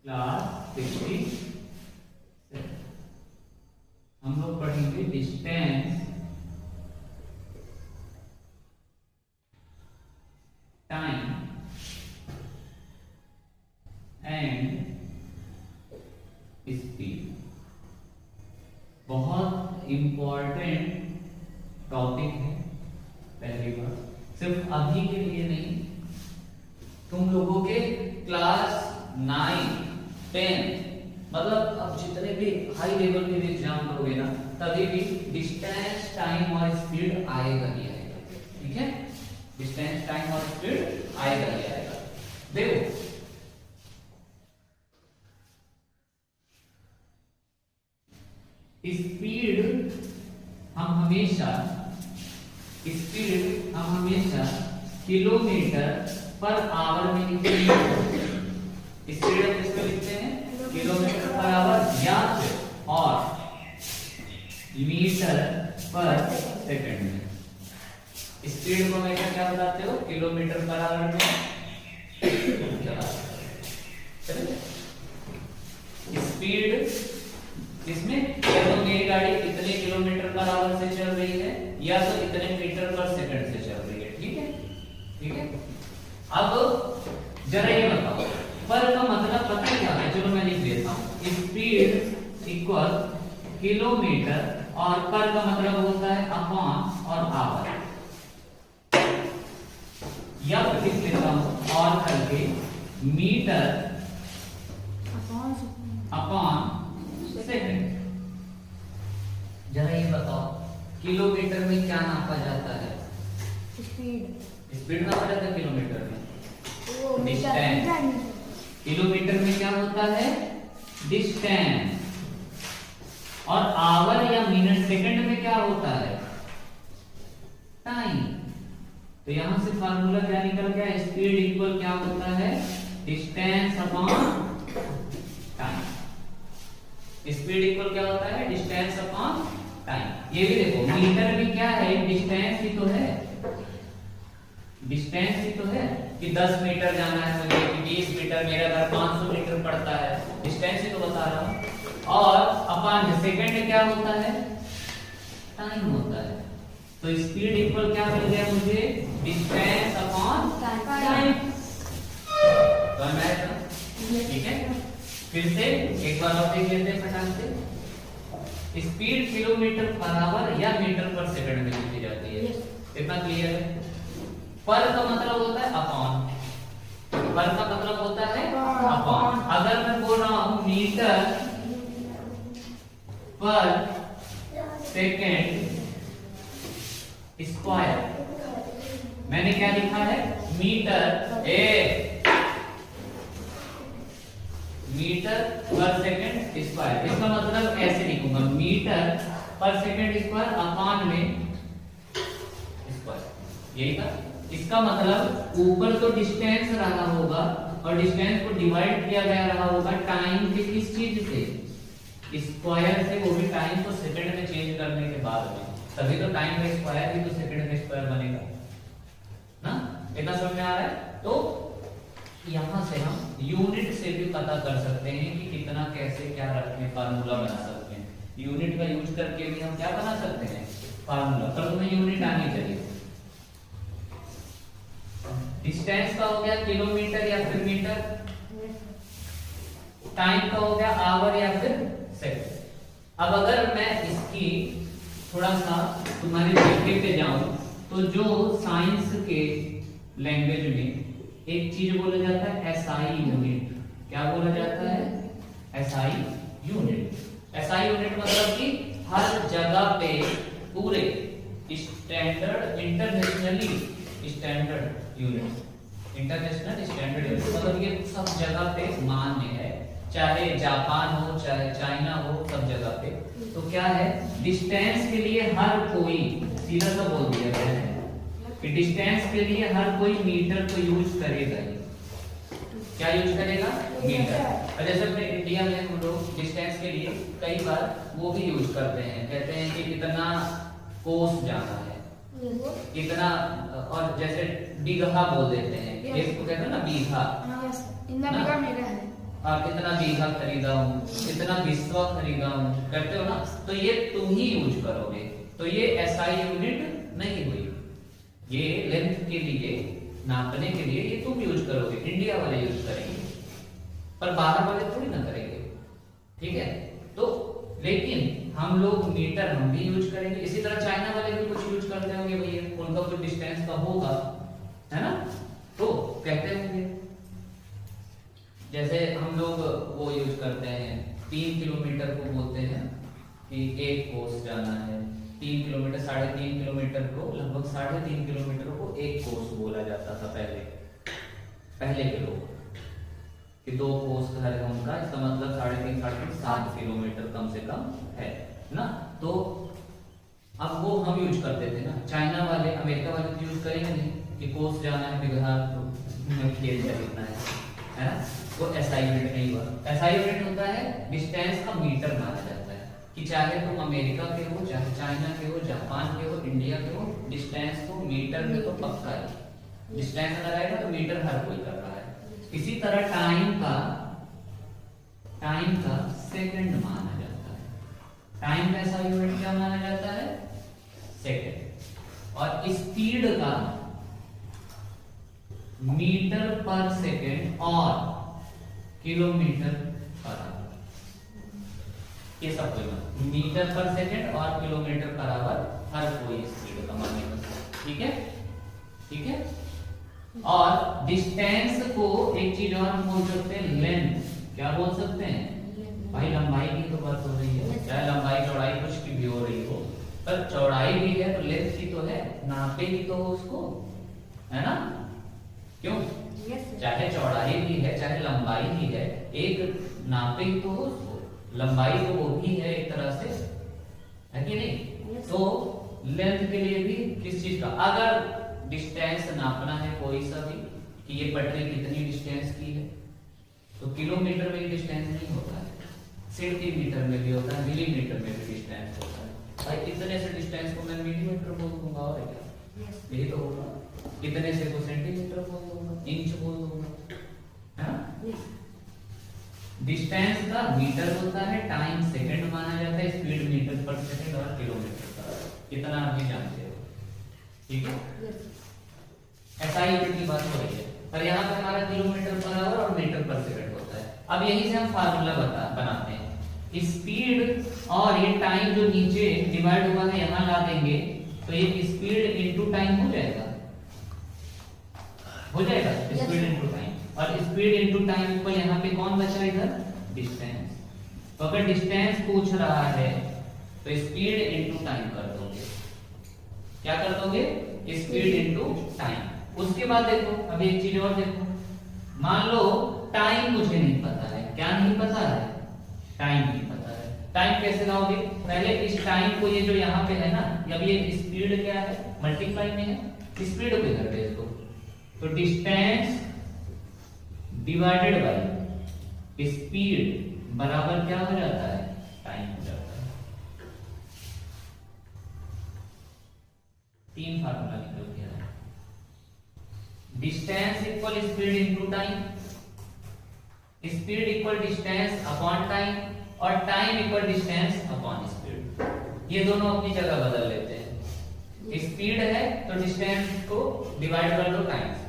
Class 60 हम लोग पढ़ेंगे डिस्टेंस, टाइम एंड स्पीड। बहुत इंपॉर्टेंट टॉपिक है। पहली बात, सिर्फ अभी के लिए नहीं, तुम लोगों के क्लास 9, 10 मतलब अब जितने भी हाई लेवल के एग्जाम दोगे ना, तभी भी डिस्टेंस, टाइम और स्पीड आएगा ही आएगा। ठीक है, डिस्टेंस, टाइम और स्पीड आएगा ही आएगा। देखो स्पीड हम हमेशा किलोमीटर पर आवर में लिखते हैं। स्पीड हम किसको लिखते हैं? किलोमीटर पर आवर या फिर और मीटर पर सेकंड में। स्पीड को हमेशा क्या बताते हो? किलोमीटर पर आवर में स्पीड इसमें या तो मेरी गाड़ी इतने किलोमीटर पर आवर से चल रही है या तो इतने मीटर पर सेकंड से चल रही है। ठीक है, ठीक है। अब जरा ये बताओ, पर का मतलब पता है क्या है? चलो मैं लिख देता हूँ। स्पीड इक्वल किलोमीटर और पर का मतलब होता है अपॉन और आवर, या लिख लेता हूँ और करके मीटर अपॉन सेकंड। जरा ये बताओ, किलोमीटर में क्या नापा जाता है? स्पीड नापा जाता है किलोमीटर में। डिस्टेंस। किलोमीटर में क्या होता है? डिस्टेंस। और आवर या मिनट सेकंड में क्या होता है? टाइम। तो यहां से फार्मूला क्या निकल गया? स्पीड इक्वल क्या होता है? Distance upon time. Speed equal क्या होता है? Distance upon time. ये भी देखो, मीटर भी क्या है? डिस्टेंस ही तो है। डिस्टेंस ही तो है कि 10 मीटर जाना है मुझे, कि 20 मीटर, मेरा घर 500 मीटर पड़ता है। डिस्टेंस ही तो बता रहा हूं। और अपॉन सेकंड क्या होता है? टाइम होता है। तो स्पीड इक्वल क्या मिल गया मुझे? Distance upon time. ठीक है, फिर से एक बार और देख लेते हैं फटाक से। स्पीड किलोमीटर पर आवर या मीटर पर सेकंड में लिखी जाती है। इतना क्लियर है? पर का मतलब होता है अपॉन। पर का मतलब होता है अपॉन। अगर मैं बोल रहा हूं मीटर पर सेकंड स्क्वायर, मैंने क्या लिखा है? Metre per second square. इसका मतलब ऐसे लिखूंगा, metre per second square upon में स्क्वायर। यही था। इसका मतलब ऊपर तो डिस्टेंस रहा होगा और डिस्टेंस को डिवाइड किया गया रहा होगा टाइम के किस चीज से? स्क्वायर से, वो भी टाइम को सेकंड में चेंज करने के बाद में। तभी तो टाइम का स्क्वायर भी तो सेकंड में स्क्वायर बनेगा ना। इतना समझ में आ रहा है? तो यहां से हम यूनिट से भी पता कर सकते हैं कि कितना, कैसे, क्या रखने, फार्मूला बना सकते हैं। यूनिट का यूज करके भी हम क्या बना सकते हैं? फार्मूला। पर तुम्हें यूनिट आनी चाहिए। डिस्टेंस का हो गया किलोमीटर या फिर मीटर, टाइम का हो गया आवर या फिर सेकंड। अब अगर मैं इसकी थोड़ा सा तुम्हारे जीके पे जाऊं, तो जो साइंस के लैंग्वेज में एक चीज बोला जाता है एसआई यूनिट। क्या बोला जाता है? SI unit. एसआई यूनिट मतलब कि हर जगह पे पूरे standard, internationally standard unit, international standard unit मतलब ये सब जगह पे मान्य है, चाहे जापान हो, चाहे चाइना हो, सब जगह पे। तो क्या है? डिस्टेंस के लिए हर कोई, सीधा सा बोल दिया गया है कि डिस्टेंस के लिए हर कोई मीटर को यूज करेगा। क्या यूज करेगा? मीटर। और जैसे अपने इंडिया में हम लोग डिस्टेंस के लिए कई बार वो भी यूज करते हैं, कहते हैं कि कितना कोस जाना है, कितना, और जैसे बीघा बोल देते हैं, इसको कहते हैं ना बीघा। कितना बीघा खरीदा हूँ, कितना बिस्वा खरीदा हूँ, करते हो ना, तो ये तुम ही यूज करोगे। तो ये एसआई यूनिट नहीं हुई, ये लेंथ के लिए नापने के लिए ये तुम यूज करोगे, इंडिया वाले यूज करेंगे, पर बाहर वाले थोड़ी ना करेंगे, ठीक है। तो लेकिन हम लोग मीटर हम भी यूज करेंगे, इसी तरह चाइना वाले भी कुछ यूज करते होंगे भैया, उनका कुछ डिस्टेंस का होगा, है ना, तो कहते होंगे। जैसे हम लोग वो यूज करते हैं 3 किलोमीटर को बोलते हैं कि एक कोस जाना है, 3 किलोमीटर 3.5 किलोमीटर को, लगभग 3.5 किलोमीटर को एक कोस बोला जाता था पहले के लोग, कि 2 कोस घर है उनका, इसका मतलब 3.5 7 किलोमीटर कम से कम है ना। तो अब वो हम यूज करते थे ना, चाइना वाले अमेरिका वाले तो यूज करेंगे नहीं कि कोस जाना है बिगहा तो खेल खरीदना है ना। वो एसआई यूनिट नहीं हुआ, एसआई यूनिट होता है डिस्टेंस का मीटर माना जाता है, कि चाहे तुम अमेरिका के हो, चाहे चाइना के हो, जापान के हो, इंडिया के हो, डिस्टेंस को मीटर में तो पक्का है, डिस्टेंस अगर आएगा तो मीटर हर कोई कर रहा है। इसी तरह टाइम का सेकंड माना जाता है, टाइम का एसआई यूनिट क्या माना जाता है, सेकंड। और स्पीड का मीटर पर सेकंड और किलोमीटर पर आवर, ये सब कोई मीटर पर सेकंड और किलोमीटर पर आवर हर कोई स्पीड का मानेगा, ठीक है, ठीक है। और डिस्टेंस को एक चीज और हम बोल सकते हैं लेंथ, क्या बोल सकते हैं भाई, लंबाई की तो बात हो रही है, चाहे लंबाई चौड़ाई कुछ की भी हो रही हो, पर चौड़ाई भी है तो लेंथ की तो है, नापेगी तो उसको, है ना, क्यों, चाहे चौड़ाई भी है चाहे लंबाई भी है, एक नापे तो लंबाई तो वो भी है एक तरह से, है कि नहीं। तो लेंथ के लिए भी किस चीज का, अगर डिस्टेंस नापना है कोई सा भी कि ये पटरी कितनी डिस्टेंस की है, तो किलोमीटर में डिस्टेंस नहीं होता है, सेंटीमीटर में भी होता है, मिलीमीटर में भी डिस्टेंस होता है। भाई इतने से डिस्टेंस को मैं मिलीमीटर बोल दूंगा और क्या, यही तो होगा, इतने से को सेंटीमीटर बोल दूंगा, इंच बोल दूंगा, है ना। डिस्टेंस का मीटर होता है, टाइम सेकंड माना जाता है, स्पीड मीटर पर सेकंड और किलोमीटर पर आवर, कितना आप भी जानते हो, ठीक है। एसआई यूनिट की बात हो रही है, पर यहाँ पे हमारा किलोमीटर पर आवर और मीटर पर सेकंड होता है। अब यहीं से हम फार्मूला बनाते हैं, स्पीड और ये टाइम जो नीचे डिवाइड हुआ है यहाँ ला देंगे, तो ये स्पीड इनटू टाइम हो जाएगा, स्पीड इनटू टाइम, और स्पीड इनटू टाइम को यहाँ पे कौन बचा इधर, डिस्टेंस। तो अगर डिस्टेंस पूछ रहा है तो स्पीड इनटू टाइम कर दोगे, क्या कर दोगे, स्पीड इनटू टाइम। उसके बाद देखो, अभी एक चीज और देखो, मान लो टाइम मुझे नहीं पता है, क्या नहीं पता है, टाइम नहीं पता है, टाइम कैसे लाओगे, पहले इस टाइम को, ये जो यहाँ पे है ना, अब ये स्पीड क्या है, मल्टीप्लाई में है, स्पीड को इधर भेज दो, तो डिस्टेंस डिवाइडेड बाय स्पीड बराबर क्या हो जाता है, टाइम हो जाता है। 3 फार्मूला निकल गया है, distance equal speed into time, speed equal distance upon time, और time equal distance upon speed. ये दोनों अपनी जगह बदल लेते हैं, स्पीड है तो डिस्टेंस को डिवाइड कर दो टाइम से,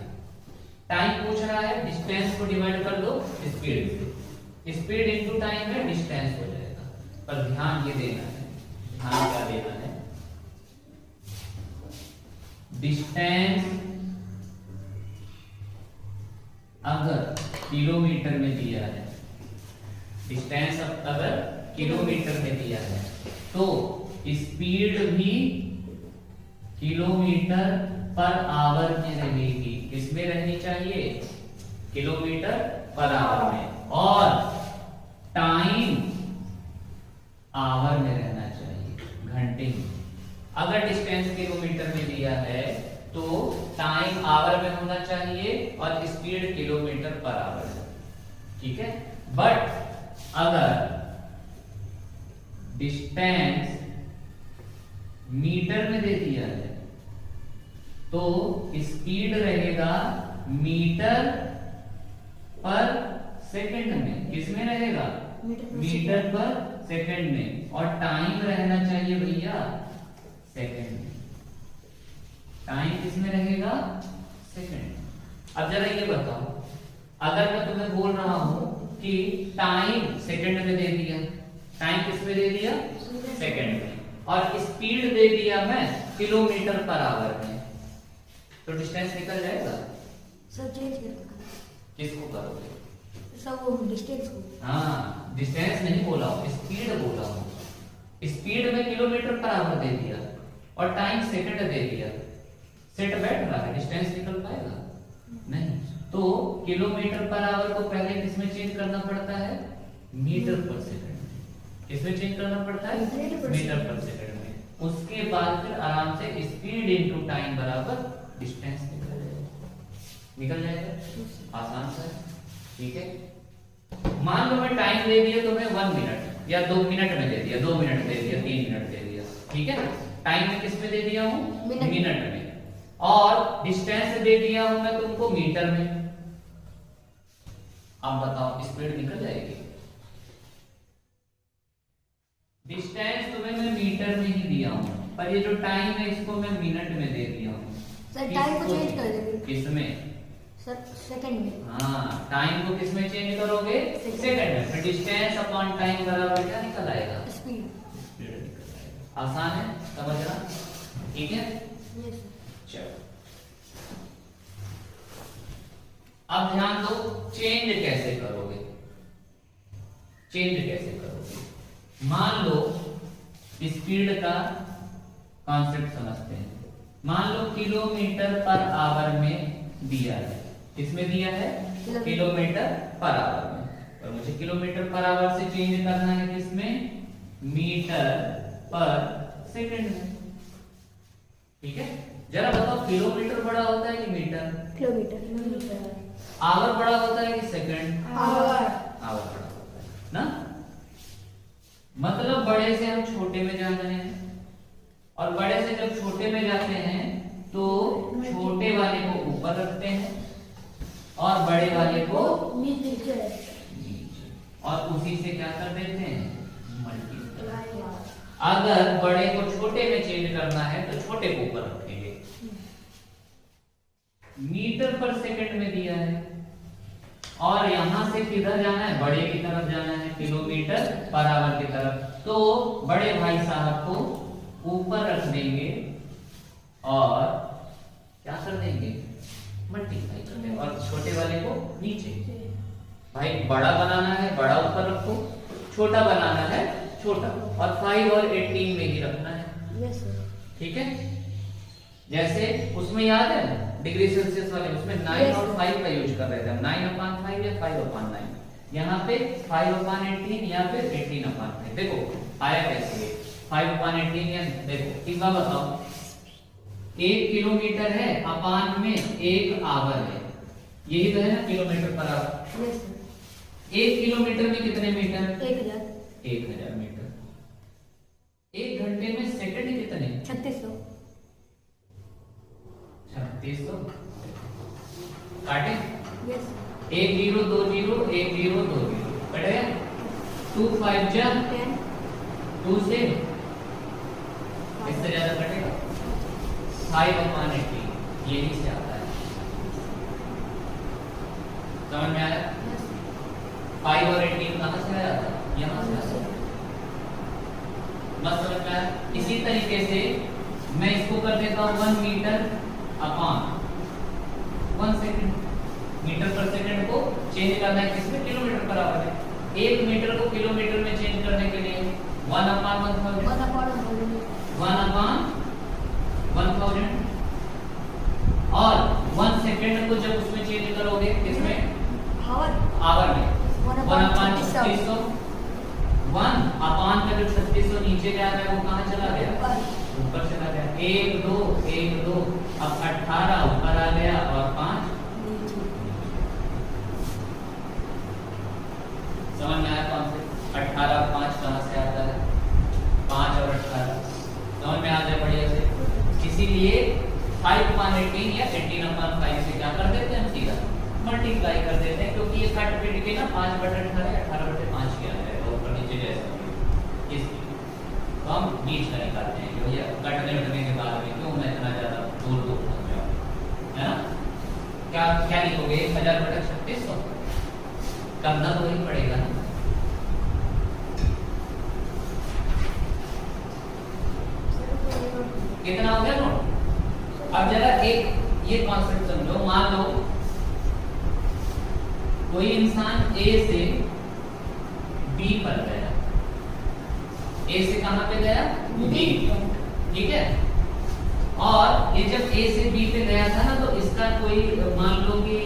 टाइम पूछ रहा है डिस्टेंस को डिवाइड कर दो स्पीड से, स्पीड इनटू टाइम है, डिस्टेंस हो जाएगा। पर ध्यान ये देना है, ध्यान क्या देना है, डिस्टेंस अगर किलोमीटर में दिया है, डिस्टेंस अगर किलोमीटर में दिया है, तो स्पीड भी किलोमीटर पर आवर में रहेगी, किसमें रहनी चाहिए, किलोमीटर पर आवर में, और टाइम आवर में रहना चाहिए, घंटे में। अगर डिस्टेंस किलोमीटर में दिया है तो टाइम आवर में होना चाहिए और स्पीड किलोमीटर पर आवर है, ठीक है। बट अगर डिस्टेंस मीटर में दे दिया है तो स्पीड रहेगा मीटर पर सेकंड में। किसमें रहेगा? मीटर पर सेकंड में। और टाइम रहना चाहिए भैया सेकंड में। टाइम किसमें रहेगा? सेकंड। अब जरा ये बताओ, अगर मैं तुम्हें बोल रहा हूं कि टाइम सेकंड में दे दिया, टाइम किस में दे दिया? सेकंड में, और स्पीड दे दिया मैं किलोमीटर पर आवर में, तो डिस्टेंस निकल जाएगा? सर चेंज कर किसको करोगे? सब वो डिस्टेंस को। हाँ, डिस्टेंस नहीं बोला हूं, स्पीड बोला हूं। स्पीड में किलोमीटर पर आवर दे दिया और टाइम सेकंड दे दिया, सेट बैठ रहा है, डिस्टेंस निकल पाएगा? नहीं। तो किलोमीटर पर आवर को पहले किसमें चेंज करना पड़ता है? Metre per second. किसमें चेंज करना पड़ता है? मीटर पर सेकंड में। उसके बाद फिर आराम से स्पीड इनटू टाइम बराबर डिस्टेंस निकल जाएगा। आसान सा है, ठीक है। मान लो मैं टाइम दे दिया तो मैं 1 मिनट या 2 मिनट में दे दिया, 2 मिनट दे दिया, 3 मिनट दे दिया, ठीक है। टाइम में किस में दे दिया हूं? मिनट में। और डिस्टेंस दे दिया हूं मैं तुमको मीटर में। अब बताओ स्पीड निकल जाएगी? डिस्टेंस तुम्हें मैं मीटर में ही दिया हूं, पर ये जो टाइम है इसको मैं मिनट में दे दिया हूं। सर टाइम को चेंज कर देंगे। किसमें? सर सेकंड में। हाँ, टाइम को किसमें चेंज करोगे? सेकंड में। फिर डिस्टेंस अपॉन टाइम बराबर क्या निकल आएगा? स्पीड। स्पीड निकल आएगा। आसान है, समझना, ठीक है। यस चलो अब ध्यान दो, चेंज कैसे करोगे? चेंज कैसे करोगे? मान लो स्पीड का कॉन्सेप्ट समझते हैं। मान लो किलोमीटर पर आवर में दिया है, किसमें दिया है? किलोमीटर पर आवर में, और मुझे किलोमीटर पर आवर से चेंज करना है किसमें? मीटर पर सेकंड में, ठीक है। जरा बताओ किलोमीटर बड़ा होता है कि मीटर? किलोमीटर। आवर बड़ा होता है कि सेकंड? आवर। आवर बड़ा होता है ना। मतलब बड़े से हम छोटे में जा रहे हैं, और बड़े से जब छोटे में जाते हैं तो छोटे वाले को ऊपर रखते हैं और बड़े वाले को नीचे, और उसी से क्या कर देते हैं? मल्टीप्लाई। अगर बड़े को छोटे में चेंज करना है तो छोटे को ऊपर रखेंगे। मीटर पर सेकंड में दिया है, और यहां से किधर जाना है? बड़े की तरफ जाना है, किलोमीटर पर आवर की तरफ। तो बड़े भाई साहब को ऊपर रख देंगे और क्या कर देंगे? मल्टीप्लाई कर देंगे, और छोटे वाले को नीचे। भाई बड़ा बनाना है बड़ा ऊपर रखो, छोटा बनाना है छोटा, और 5 और 18 में ही रखना है। यस सर, ठीक है। जैसे उसमें याद है डिग्री सेल्सियस वाले, उसमें 9 और 5 का यूज कर रहे थे, 9/5 या 5/9। यहाँ पे 5/18 या फिर 18/5। देखो आया कैसे? 5/18 या देखो एक बार बताओ, 1 किलोमीटर है अपान में 1 आवर है, यही तो है ना kilometre per our. Yes sir. 1 kilometre में कितने मीटर? 1000 मीटर। 1 घंटे में सेकंड कितने? 3600। 3600 काटे। यस 1 0 2 0 1 0 2 0 कट गया। 2 5 जा 10। 2 से इससे ज्यादा कटेगा। 5/18 यही से आता है, समझ में आया? 5 और 18 कहां से आया था? यहां से आता है। मत समझ में आया? इसी तरीके से मैं इसको कर देता हूं 1 मीटर अपान 1 सेकंड। मीटर पर सेकंड को चेंज करना है किसमें? किलोमीटर पर आवर में। 1 मीटर को किलोमीटर में चेंज करने के लिए 1/1000 1/1000 और 1 सेकंड को जब उसमें चेंज करोगे किसमें? आवर में 1/3600। 1 का जो 3600 नीचे जा रहा है वो कहां चला गया? ऊपर चला गया। 1 2 1 2 अब 18 ऊपर आ गया और 5 समझ में आया? कौन से 18 5 कहां से आता है? 5 और 18 समझ में आ जाए बढ़िया से। इसीलिए 5/18 या 18/5 से क्या कर देते हैं? सीधा मल्टीप्लाई कर देते हैं, क्योंकि क्योंकि ये कट पिट के ना 5/18 18/5 किया जाएगा ऊपर नीचे जैसा इसलिए तो हम बीच का निकालते हैं कि भैया कटने के बाद में क्यों मैं इतना ज्यादा दूर पहुंच जाऊँ, है ना। क्या क्या लिखोगे 1000/3600 करना तो वही पड़ेगा ना। कितना हो गया नोट। अब जरा एक ये कॉन्सेप्ट समझो, मान लो कोई इंसान ए से बी पर गया, ए से कहां पे गया बी, ठीक है। और ये जब ए से बी पे गया था ना तो इसका कोई मान लो कि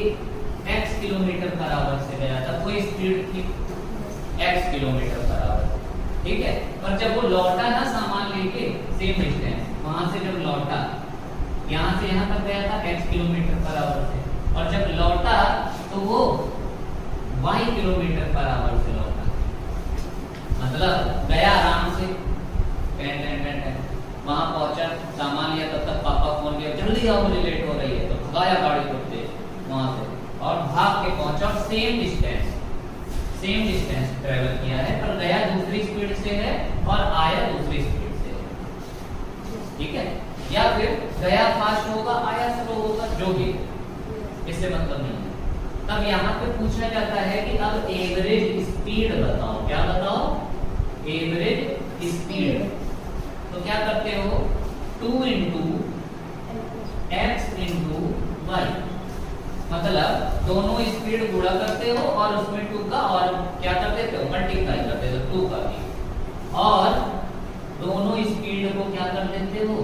x km/h से गया था, कोई स्पीड थी x km/h, ठीक है। और जब वो लौटा ना सामान लेके सेम डिस्टेंस, वहां से जब लौटा यहाँ से यहाँ तक गया था x km/h से, और जब लौटा तो वो y km/h से लौटा, मतलब गया आराम से वहां पहुंचा, सामान लिया, तब तक पापा फोन किया जल्दी आओ मुझे लेट हो रही है, तो भगाया गाड़ी को तेज वहां से और भाग के पहुंचा और सेम डिस्टेंस ट्रेवल किया है, पर गया दूसरी स्पीड से है और आया दूसरी स्पीड से है, ठीक है। या फिर गया फास्ट होगा आया स्लो होगा, जो भी, इससे मतलब नहीं है। तब यहाँ पे पूछा जाता है कि अब एवरेज स्पीड बताओ, क्या बताओ एवरेज स्पीड। तो क्या करते हो 2 × x × y, मतलब दोनों स्पीड गुणा करते हो और उसमें 2 का और क्या कर देते हो मल्टीप्लाई कर देते हो 2 का भी, और दोनों स्पीड को क्या कर देते हो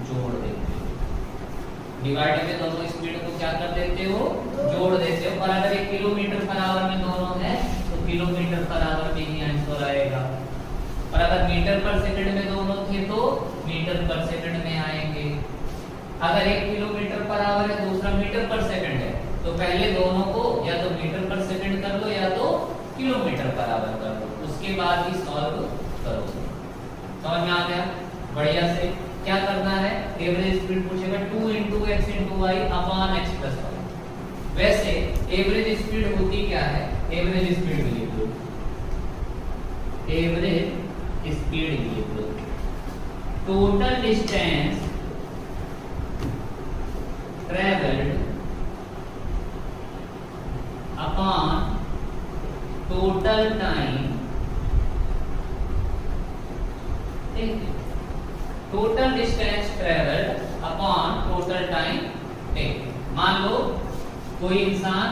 जोड़ देते हो, डिवाइड में दोनों स्पीड को क्या कर देते हो जोड़ देते हो। और अगर 1 km/h में दोनों है तो km/h में ही आंसर आएगा, और अगर मीटर/सेकंड में दोनों थे तो मीटर/सेकंड में आएंगे। अगर 1 km/h है दूसरा मीटर/सेकंड है तो पहले दोनों को या तो मीटर/सेकंड कर लो या तो km/h कर लो, उसके बाद ही सॉल्व करो। समझ में आ गया बढ़िया से। क्या करना है एवरेज स्पीड पूछेगा 2 × x × y / x + y। वैसे एवरेज स्पीड होती क्या है, एवरेज स्पीड भी लिख लो, एवरेज स्पीड लिख लो, total distance travelled upon total time, total distance travelled upon total time taken. मान लो कोई इंसान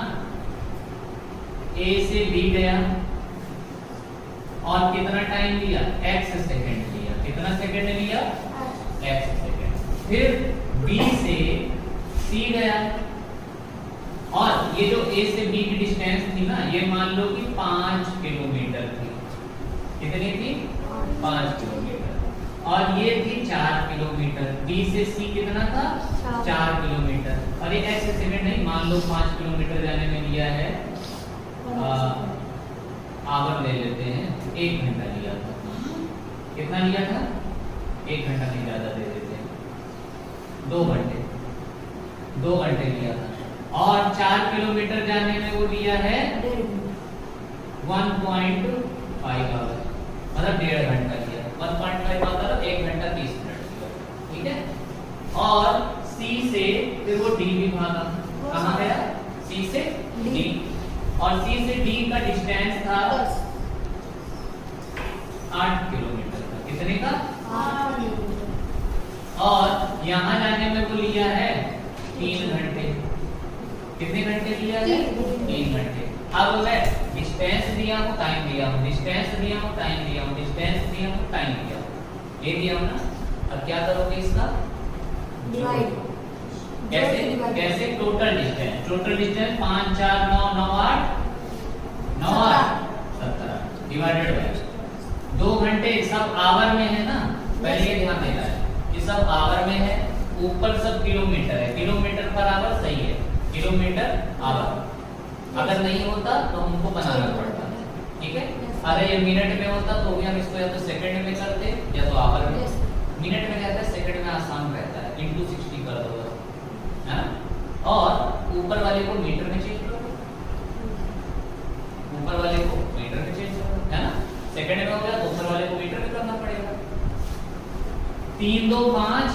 A से B गया और कितना टाइम लिया x सेकंड लिया, कितना सेकंड लिया x सेकंड। फिर B से C गया और ये जो A से B की डिस्टेंस थी ना, ये मान लो कि 5 किलोमीटर थी, कितनी थी 5 किलोमीटर, और ये थी 4 किलोमीटर। B से C कितना था 4 किलोमीटर, और ये x सेकंड नहीं, मान लो 5 किलोमीटर जाने में लिया है आवर ले लेते हैं 1 घंटा लिया था, कितना लिया था 1 घंटा नहीं ज्यादा दे देते हैं 2 घंटे लिया था, और 4 किलोमीटर जाने में वो लिया है 1.5 आवर, मतलब 1.5 घंटा लिया। 1.5 मतलब 1 घंटा 30 मिनट लिया, ठीक है। और C से फिर वो D भी भागा, कहाँ गया C से D, और C से D का डिस्टेंस था 8 किलोमीटर का, कितने का 8 किलोमीटर, और यहाँ जाने में वो लिया है 3 घंटे, कितने घंटे लिया है 3 घंटे। अब मैं डिस्टेंस दिया हूँ टाइम दिया हूँ, डिस्टेंस दिया हूँ टाइम दिया हूँ, डिस्टेंस दिया हूँ टाइम दिया हूँ, ये दिया हूँ ना। अब क्या करोगे इसका डिवाइड, कैसे कैसे टोटल डिस्टेंस 5 4 9 9 8 9 8 17 डिवाइडेड बाय 2 घंटे, सब आवर में है ना, पहले ये ध्यान देना है कि सब आवर में है, ऊपर सब किलोमीटर है, km/h सही है, km/h। अगर नहीं होता तो हमको बनाना पड़ता, ठीक है। अगर ये मिनट में होता तो भी हम इसको या तो सेकंड में करते या तो आवर में। मिनट में कहता है, सेकंड में आसान रहता है, × 60 कर दो, है ना। और ऊपर वाले को मीटर में चेंज करो, सेकंड में हो गया तो ऊपर वाले को मीटर में करना पड़ेगा। 3 2 5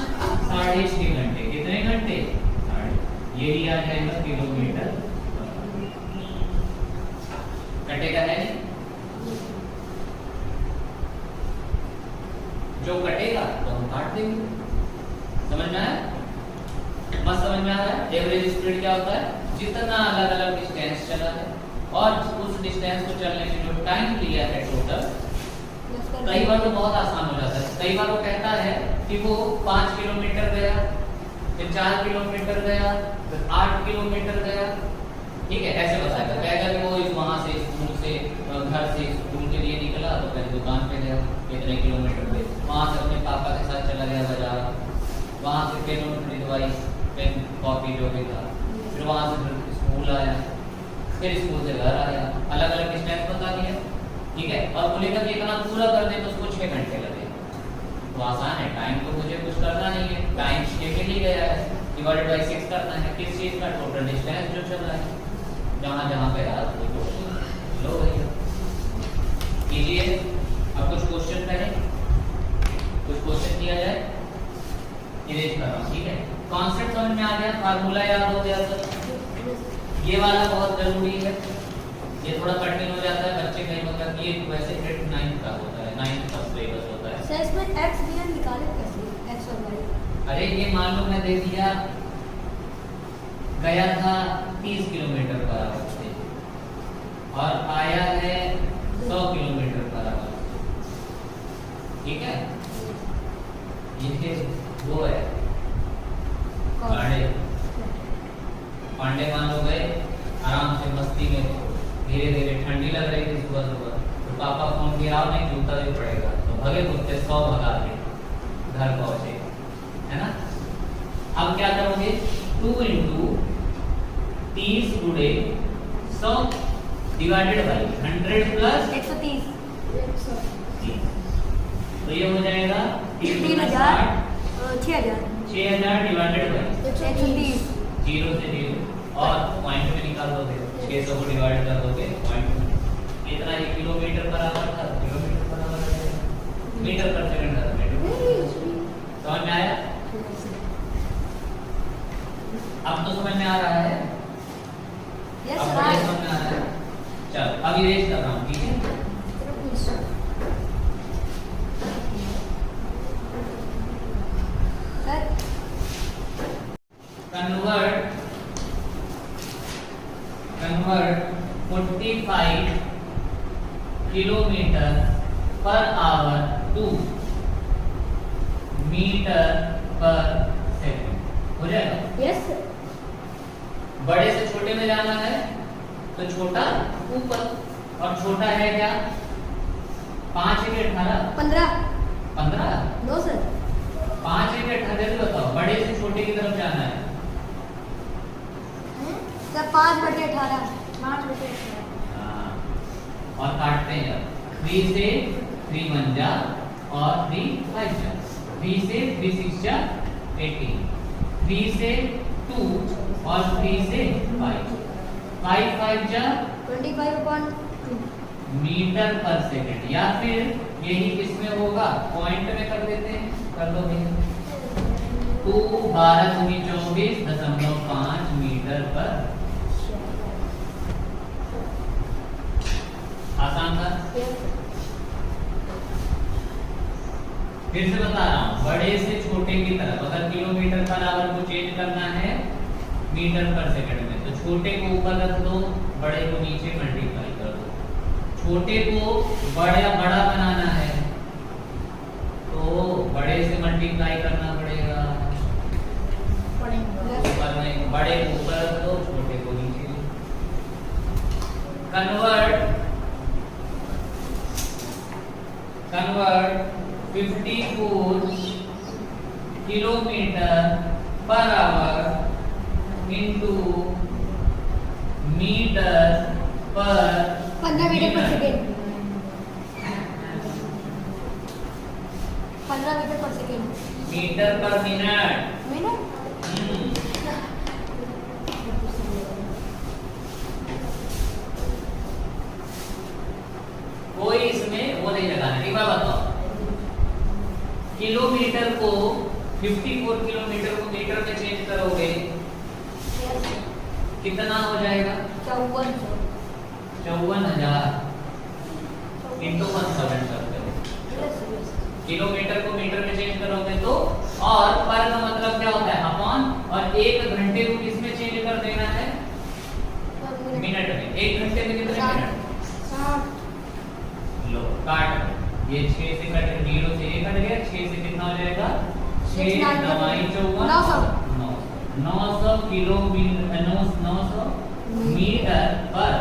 6.5 घंटे, कितने घंटे? यही आ जाएगा किलोमीटर। कटेगा है जो कटेगा तो हम काट देंगे। समझ में आया? मस्त समझ में आ रहा है? एवरेज स्पीड क्या होता है? जितना अलग अलग डिस्टेंस चला है और उस डिस्टेंस को चलने में जो टाइम लिया है टोटल। कई बार तो बहुत आसान हो जाता है। कई बार वो कहता है कि वो 5 किलोमीटर गया, फिर 4 किलोमीटर गया, फिर 8 किलोमीटर गया। ठीक है, ऐसे बताएगा। कहेगा कि वो वहां से स्कूल से घर से स्कूल के लिए निकला तो पहले दुकान पे गया, कितने किलोमीटर पे, वहां से अपने पापा के साथ चला गया बाजार, वहां से पेन खरीदवाई, पेन कॉपी जो भी था, फिर वहां से फिर स्कूल आया, फिर स्कूल से घर आया। अलग अलग डिस्टेंस बता दिया। ठीक है, और बोलेगा कि इतना पूरा कर दे तो उसको 6 घंटे लगे। तो आसान है, टाइम तो मुझे कुछ करना नहीं है, टाइम 6 के लिए गया है, डिवाइडेड बाय 6 करना है। किस चीज का? टोटल डिस्टेंस जो चल रहा है, जहां जहां पे आ लो भैया कीजिए। अब कुछ क्वेश्चन करें, कुछ क्वेश्चन किया जाए। इरेज कर रहा हूं, ठीक है। कॉन्सेप्ट समझ में आ गया, फार्मूला याद हो गया सर। ये वाला बहुत जरूरी है, ये थोड़ा कठिन हो जाता है बच्चे कहीं मतलब ये वैसे 8 9 का होता है, 9 का सिलेबस होता है। सर इसमें x भी निकाले कैसे? x और y। अरे ये मान लो मैं दे दिया, गया था 30 किलोमीटर पर आवर से और आया है 100 किलोमीटर पर आवर। ठीक है, ये वो है पांडे मान लो गए आराम से मस्ती में, धीरे धीरे ठंडी लग रही थी सुबह सुबह, तो पापा फोन किया आओ नहीं जूता भी पड़ेगा, तो भगे कुत्ते 100 भगा के घर पहुंचे, है ना। अब क्या करोगे? 2 × 30 गुणे 100 डिवाइडेड बाई 100 प्लस 130। तो ये हो जाएगा 3000 6000 डिवाइडेड बाई 130। 0 से 0 और पॉइंट में निकाल दोगे, 600 को डिवाइड कर दोगे पॉइंट में, कितना ये किलोमीटर पर आवर था, किलोमीटर पर आवर आ जाएगा, मीटर पर सेकंड था मीटर। समझ में आया? अब तो समझ में आ रहा है? यस अब सर। समझ में आ रहा है। चलो अब इरेज कर रहा हूँ, ठीक है। Convert 45 kilometre per hour to metre per second. हो जाएगा? Yes sir. बड़े से छोटे में जाना है तो छोटा ऊपर, और छोटा है क्या? 5 × 18 15 नो सर। 5 × 18 बताओ, बड़े से छोटे की तरफ जाना है। सर 5/18 5/18। हाँ, और काटते हैं 3 से 3 1 जा और 3 5 जा, 3 से 3 6 जा 18, 3 से 2 और 3 से 5, 5 5 जा 25/2 मीटर पर सेकंड, या फिर यही किसमें होगा? पॉइंट में कर देते हैं, कर दो भैया। 2 12 × 24.5 मीटर पर। आसान था। फिर से बता रहा हूँ, बड़े से छोटे की तरफ अगर किलोमीटर पर आवर को चेंज करना है मीटर पर सेकंड में, तो छोटे को ऊपर रख दो, बड़े को नीचे मल्टीप्लाई कर दो। छोटे को बड़ा बनाना है तो बड़े से मल्टीप्लाई करना पड़ेगा, ऊपर में बड़े को ऊपर रख दो, छोटे को नीचे। Convert 54 kilometre per hour into metre per 15 metre per second. 15 metre per second. Metre per minute. कोई इसमें वो वो नहीं लगाना है। एक बार बताओ, किलोमीटर को 54 किलोमीटर को मीटर में चेंज करोगे कितना हो जाएगा? 54,000 इंटू 1000 करते हो। किलोमीटर को मीटर में चेंज करोगे तो, और पर का मतलब क्या होता है? अपॉन, और 1 घंटे को किस में चेंज कर देना है? मिनट में। 1 घंटे में कितने मिनट? लो काट, ये 6 से कट, 0 से 1 कट गया, 6 से कितना हो जाएगा? 6 दवाई 54 900 किलोमीटर 900 मीटर पर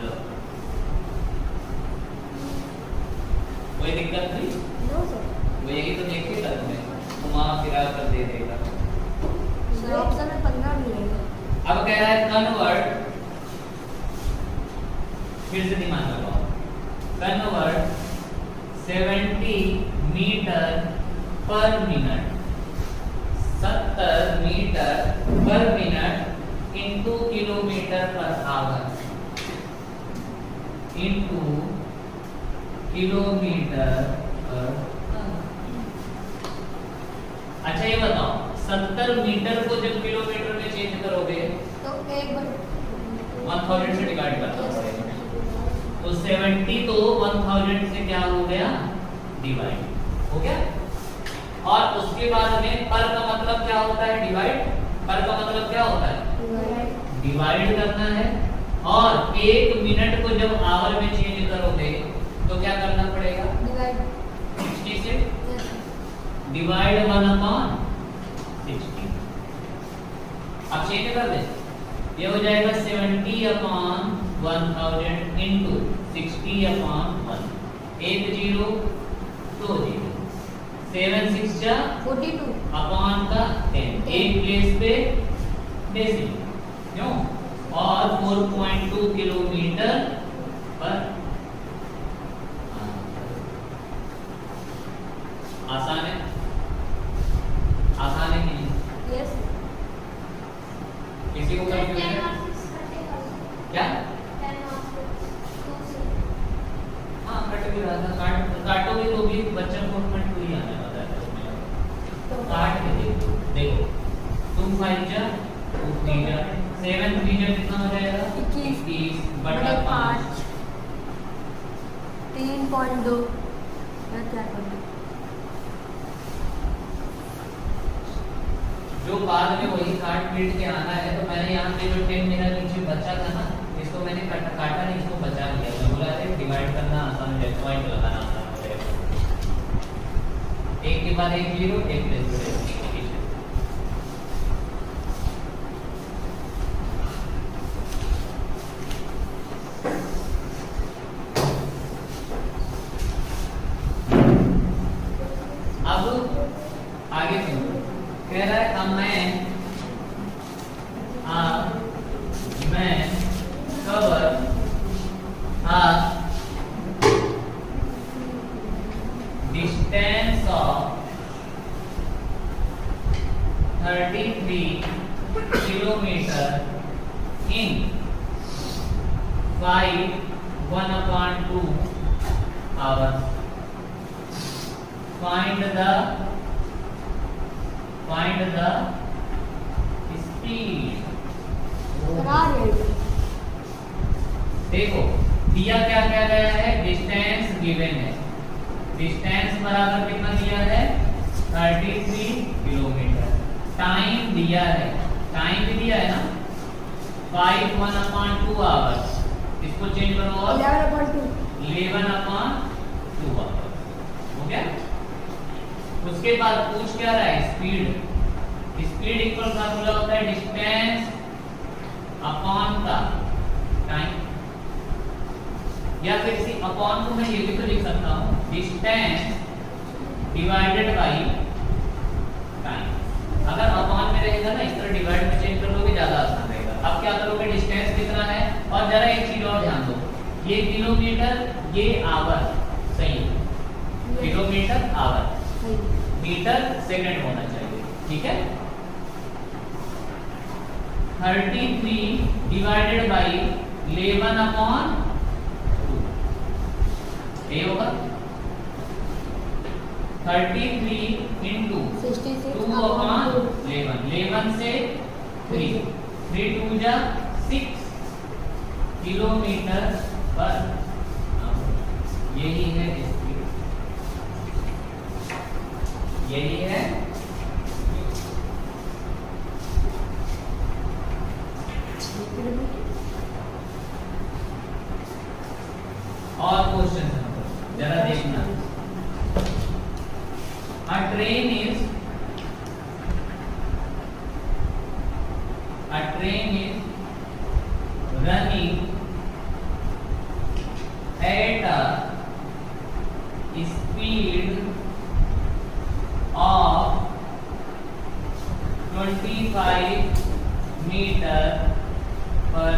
लो। कोई दिक्कत नहीं? वो यही तो देखिए था तुम्हें, घुमा फिरा कर दे देगा। ऑप्शन में 15 मिलेगा। अब कह रहा है कन्वर्ट, फिर से दिमाग लगाओ, convert 70 metre per minute, 70 metre per minute into kilometre per hour into kilometre per. अच्छा ये बताओ, 70 मीटर को जब किलोमीटर में चेंज करोगे तो 1000 से डिवाइड करना पड़ेगा, तो 70 तो 1000 से क्या हो गया? डिवाइड हो गया। और उसके बाद में पर का मतलब क्या होता है? डिवाइड। पर का मतलब क्या होता है? डिवाइड करना है। और 1 मिनट को जब आवर में चेंज करोगे तो क्या करना पड़ेगा? 60 से डिवाइड 1/60। अब चेंज कर दे, ये हो जाएगा 70/1000 इंटू 60/1। 1 0 2 0 7 6 जा 42 अपॉन का 10, एक प्लेस पे डेसिमल क्यों? और 4.2 किलोमीटर पर। आसान है? आसान है कि नहीं? यस। किसी को कंफ्यूजन है? क्या? हाँ कट भी रहा था, काटोगे तो भी बच्चा 4.2 ही आने वाला है उसमें। तो काट के देखो, 2 5 जा 2 3 जा 7 3 जा कितना हो जाएगा? 21 बटा 5 3.2। मैं क्या करूँ? जो बाद में वही काट पीट के आना है। तो मैंने यहाँ पे जो 10 मेरा नीचे बचा था ना, इसको मैंने काटा नहीं, इसको बचा लिया। मैं बोला था डिवाइड करना आसान है, पॉइंट लगाना आसान हो जाएगा। एक के बाद एक 0, एक प्लेस पे अब आगे सुनो, कह रहा है अब मैं cover distance of 33 kilometre in 1/2 hours. Find the speed. देखो दिया क्या क्या गया है? डिस्टेंस गिवन है। डिस्टेंस बराबर कितना दिया है? 33 किलोमीटर। टाइम दिया है, टाइम भी दिया है ना, 1/2 आवर्स। इसको चेंज करो और 11/2 आवर्स हो गया। उसके बाद पूछ क्या रहा है? स्पीड। स्पीड इक्वल फार्मूला होता है डिस्टेंस अपॉन का टाइम, या फिर इसी अपॉन को मैं ये भी तो लिख सकता हूँ, डिस्टेंस डिवाइडेड बाय टाइम। अगर अपॉन में रहेगा ना, इस तरह डिवाइड में चेंज कर लोगे ज्यादा आसान रहेगा। अब क्या करोगे? डिस्टेंस कितना है? और जरा एक चीज और ध्यान दो, ये किलोमीटर, ये आवर, सही है? किलोमीटर आवर, मीटर सेकंड होना चाहिए, ठीक है? 33 डिवाइडेड बाय 11/2 ये होगा 33 इंटू 2/11 11 से 3 2 जा 6 किलोमीटर पर यही है स्पीड, यही है और क्वेश्चन जरा देखना। A train is running at a speed of 25 metre per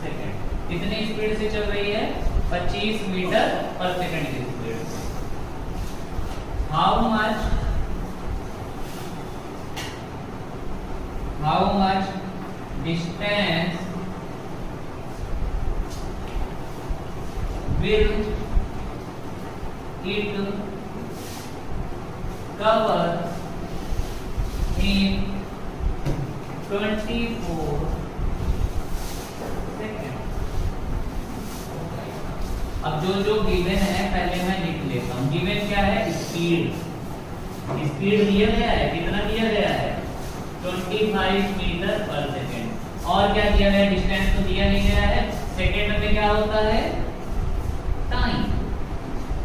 second. कितनी स्पीड से चल रही है? 25 मीटर पर सेकंड की स्पीड से। How much distance will it cover in 24 second? अब जो गिवन है पहले मैं लिख लेता हूँ। गिवन क्या है? स्पीड दिया गया है। कितना दिया गया है? 25 मीटर पर सेकंड। और क्या दिया गया? डिस्टेंस तो दिया नहीं गया है। सेकंड में क्या होता है?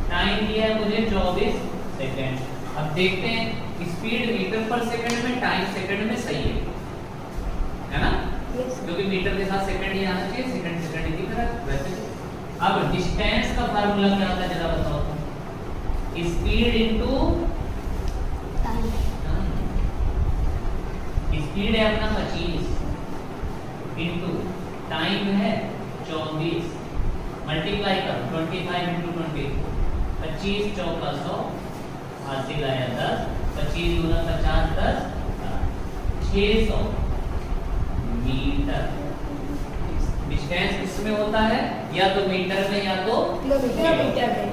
टाइम दिया है मुझे 24 सेकंड। अब देखते हैं स्पीड मीटर पर सेकंड में, टाइम सेकंड में सही है ना? क्योंकि मीटर के साथ सेकंड ही आना चाहिए, सेकंड ही दिख रहा है वैसे। अब डिस्टेंस का फार्मूला क्या होता है जरा बताओ तुम? Speed into time. स्पीड है अपना 25 इनटू टाइम है 24, मल्टीप्लाई करो 25 इनटू 24, 25 चौका 100, हासिल आया 10, 25 गुना 50 10, 600 मीटर। डिस्टेंस किसमें होता है? या तो मीटर में या तो किलोमीटर में।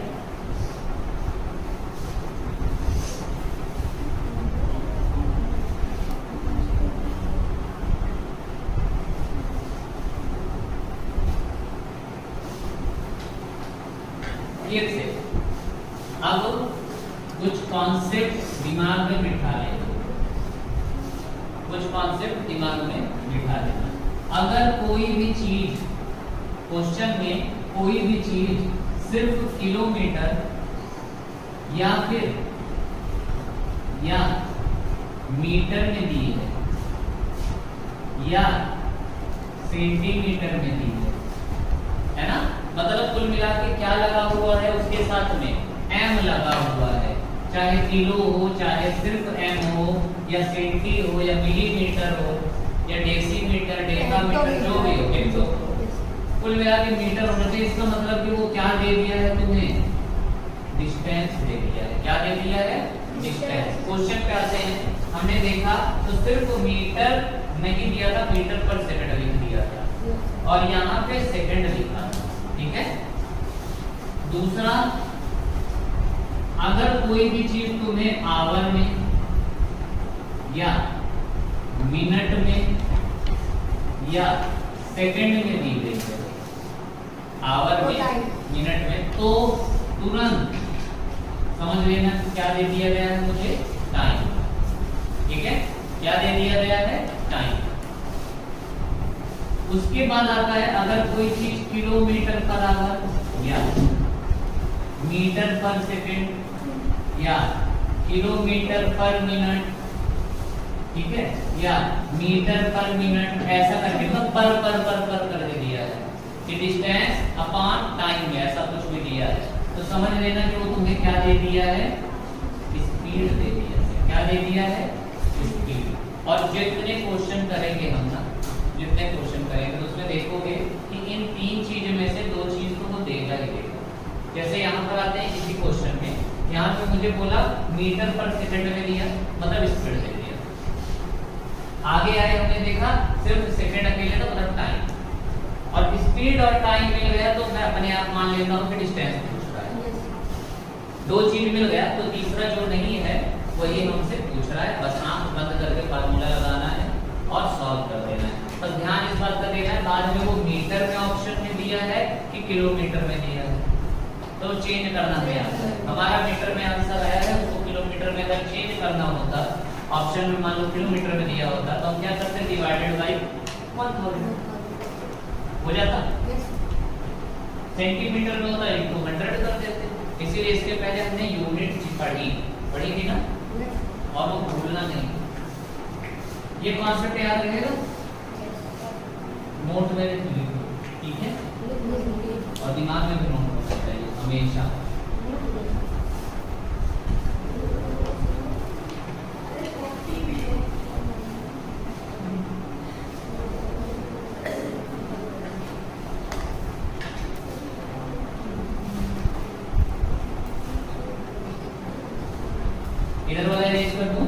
फिर से अब कुछ कॉन्सेप्ट दिमाग में बिठा लेना, अगर कोई भी चीज क्वेश्चन में कोई भी चीज सिर्फ किलोमीटर या फिर मीटर में दी है या सेंटीमीटर में दी है ना? मतलब कुल मिला के क्या लगा हुआ है उसके साथ में? एम लगा हुआ है। चाहे किलो हो, चाहे सिर्फ एम हो, या सेंटी हो, या मिलीमीटर हो, या डेसीमीटर, डेकामीटर, जो भी हो, तो कुल मिला के मीटर होना चाहिए। इसका मतलब कि वो क्या दे दिया है तुम्हें? डिस्टेंस दे दिया है। क्या दे दिया है? डिस्टेंस। क्वेश्चन पे आते हैं। हमने देखा तो सिर्फ मीटर नहीं दिया था, मीटर पर सेकंड लिख दिया था और यहाँ पे सेकंड लिखा था। ठीक है। दूसरा, अगर कोई भी चीज तुम्हें आवर में या मिनट में या सेकंड में दी गई है, आवर में, मिनट में, तो तुरंत समझ लेना क्या दे दिया गया है मुझे? टाइम। ठीक है, क्या दे दिया गया है? टाइम। उसके बाद आता है अगर कोई चीज किलोमीटर पर आवर या मीटर पर सेकंड या किलोमीटर पर मिनट, ठीक है, या मीटर पर मिनट, ऐसा करके मतलब पर कर दिया है कि डिस्टेंस अपॉन टाइम में ऐसा कुछ भी दिया है, तो समझ लेना कि वो तुम्हें क्या दे दिया है? स्पीड दे दिया है। क्या दे दिया है? स्पीड। और जितने क्वेश्चन करेंगे हम ना, जितने क्वेश्चन करेंगे तो उसमें देखोगे कि इन तीन चीज में से दो चीज तो वो देगा ही देगा। जैसे यहाँ पर आते हैं इसी क्वेश्चन में, यहाँ पे मुझे बोला मीटर पर सेकंड में दिया, मतलब स्पीड दे दिया। आगे आए हमने देखा सिर्फ सेकंड अकेले था, मतलब टाइम, और स्पीड और टाइम मिल गया तो मैं अपने आप मान लेता हूँ कि डिस्टेंस पूछ रहा है। दो चीज मिल गया, तो तीसरा जो नहीं है वही हमसे पूछ रहा है। बस आंख बंद करके फार्मूला लगाना है और सॉल्व कर देना है। बस ध्यान इस बात का देना है, बाद में वो मीटर में ऑप्शन में दिया है कि किलोमीटर में दिया है, तो चेंज करना है आंसर। हमारा मीटर में आंसर आया है, उसको किलोमीटर में अगर चेंज करना होता, ऑप्शन में मान लो किलोमीटर में दिया होता, तो हम क्या करते, डिवाइडेड बाई 1000 हो जाता। सेंटीमीटर में होता है तो 100 कर देते। इसीलिए इसके पहले हमने यूनिट पढ़ी थी ना, और वो भूलना नहीं। ये कॉन्सेप्ट याद रहेगा, नोट में लिखो, ठीक है, और दिमाग में भी नोट होना चाहिए हमेशा। इधर वाला अरेंज कर दूं,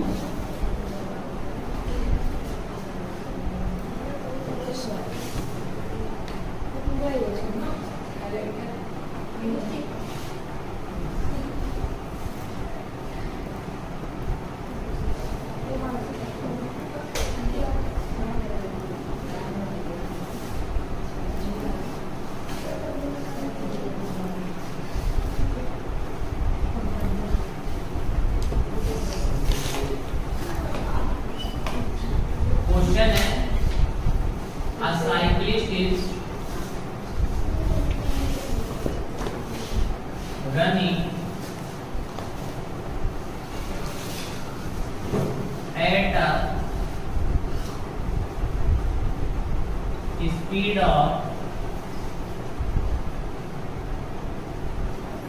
running at a speed of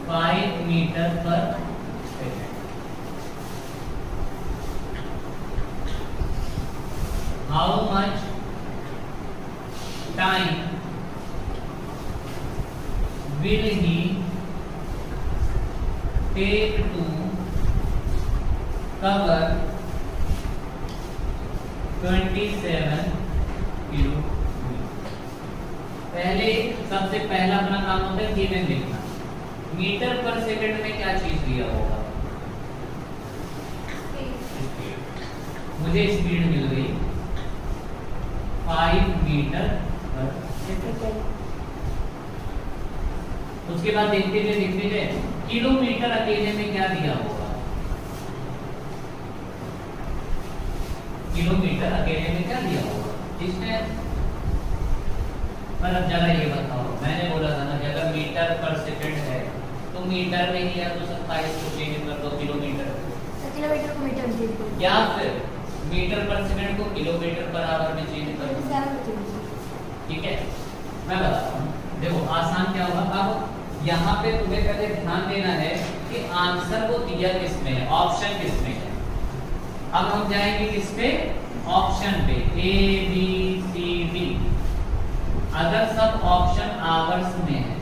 5 meter per second. How much time will he take to cover 27 kilometre? पहले सबसे पहला अपना काम होता है गिवन लिखना। मीटर पर सेकंड में क्या चीज दिया होगा? मुझे स्पीड मिल गई 5 मीटर पर सेकंड। उसके बाद देखते हुए किलोमीटर अकेले में क्या दिया होगा? किलोमीटर अकेले में क्या दिया होगा? डिस्टेंस। पर अब जरा ये बताओ, मैंने बोला था ना कि अगर मीटर पर सेकंड है तो मीटर में ही है, तो 27 को चेंज कर दो किलोमीटर, किलोमीटर को मीटर में चेंज कर, या फिर मीटर पर सेकंड को किलोमीटर पर आवर में चेंज कर दो। ठीक है, मैं बताता हूँ। देखो आसान क्या होगा। अब यहाँ पे तुम्हें पहले ध्यान देना है कि आंसर वो दिया किसमें है, ऑप्शन किसमें है। अब हम जाएंगे किस पे? ऑप्शन पे, ए बी सी डी। अगर सब ऑप्शन आवर्स में है,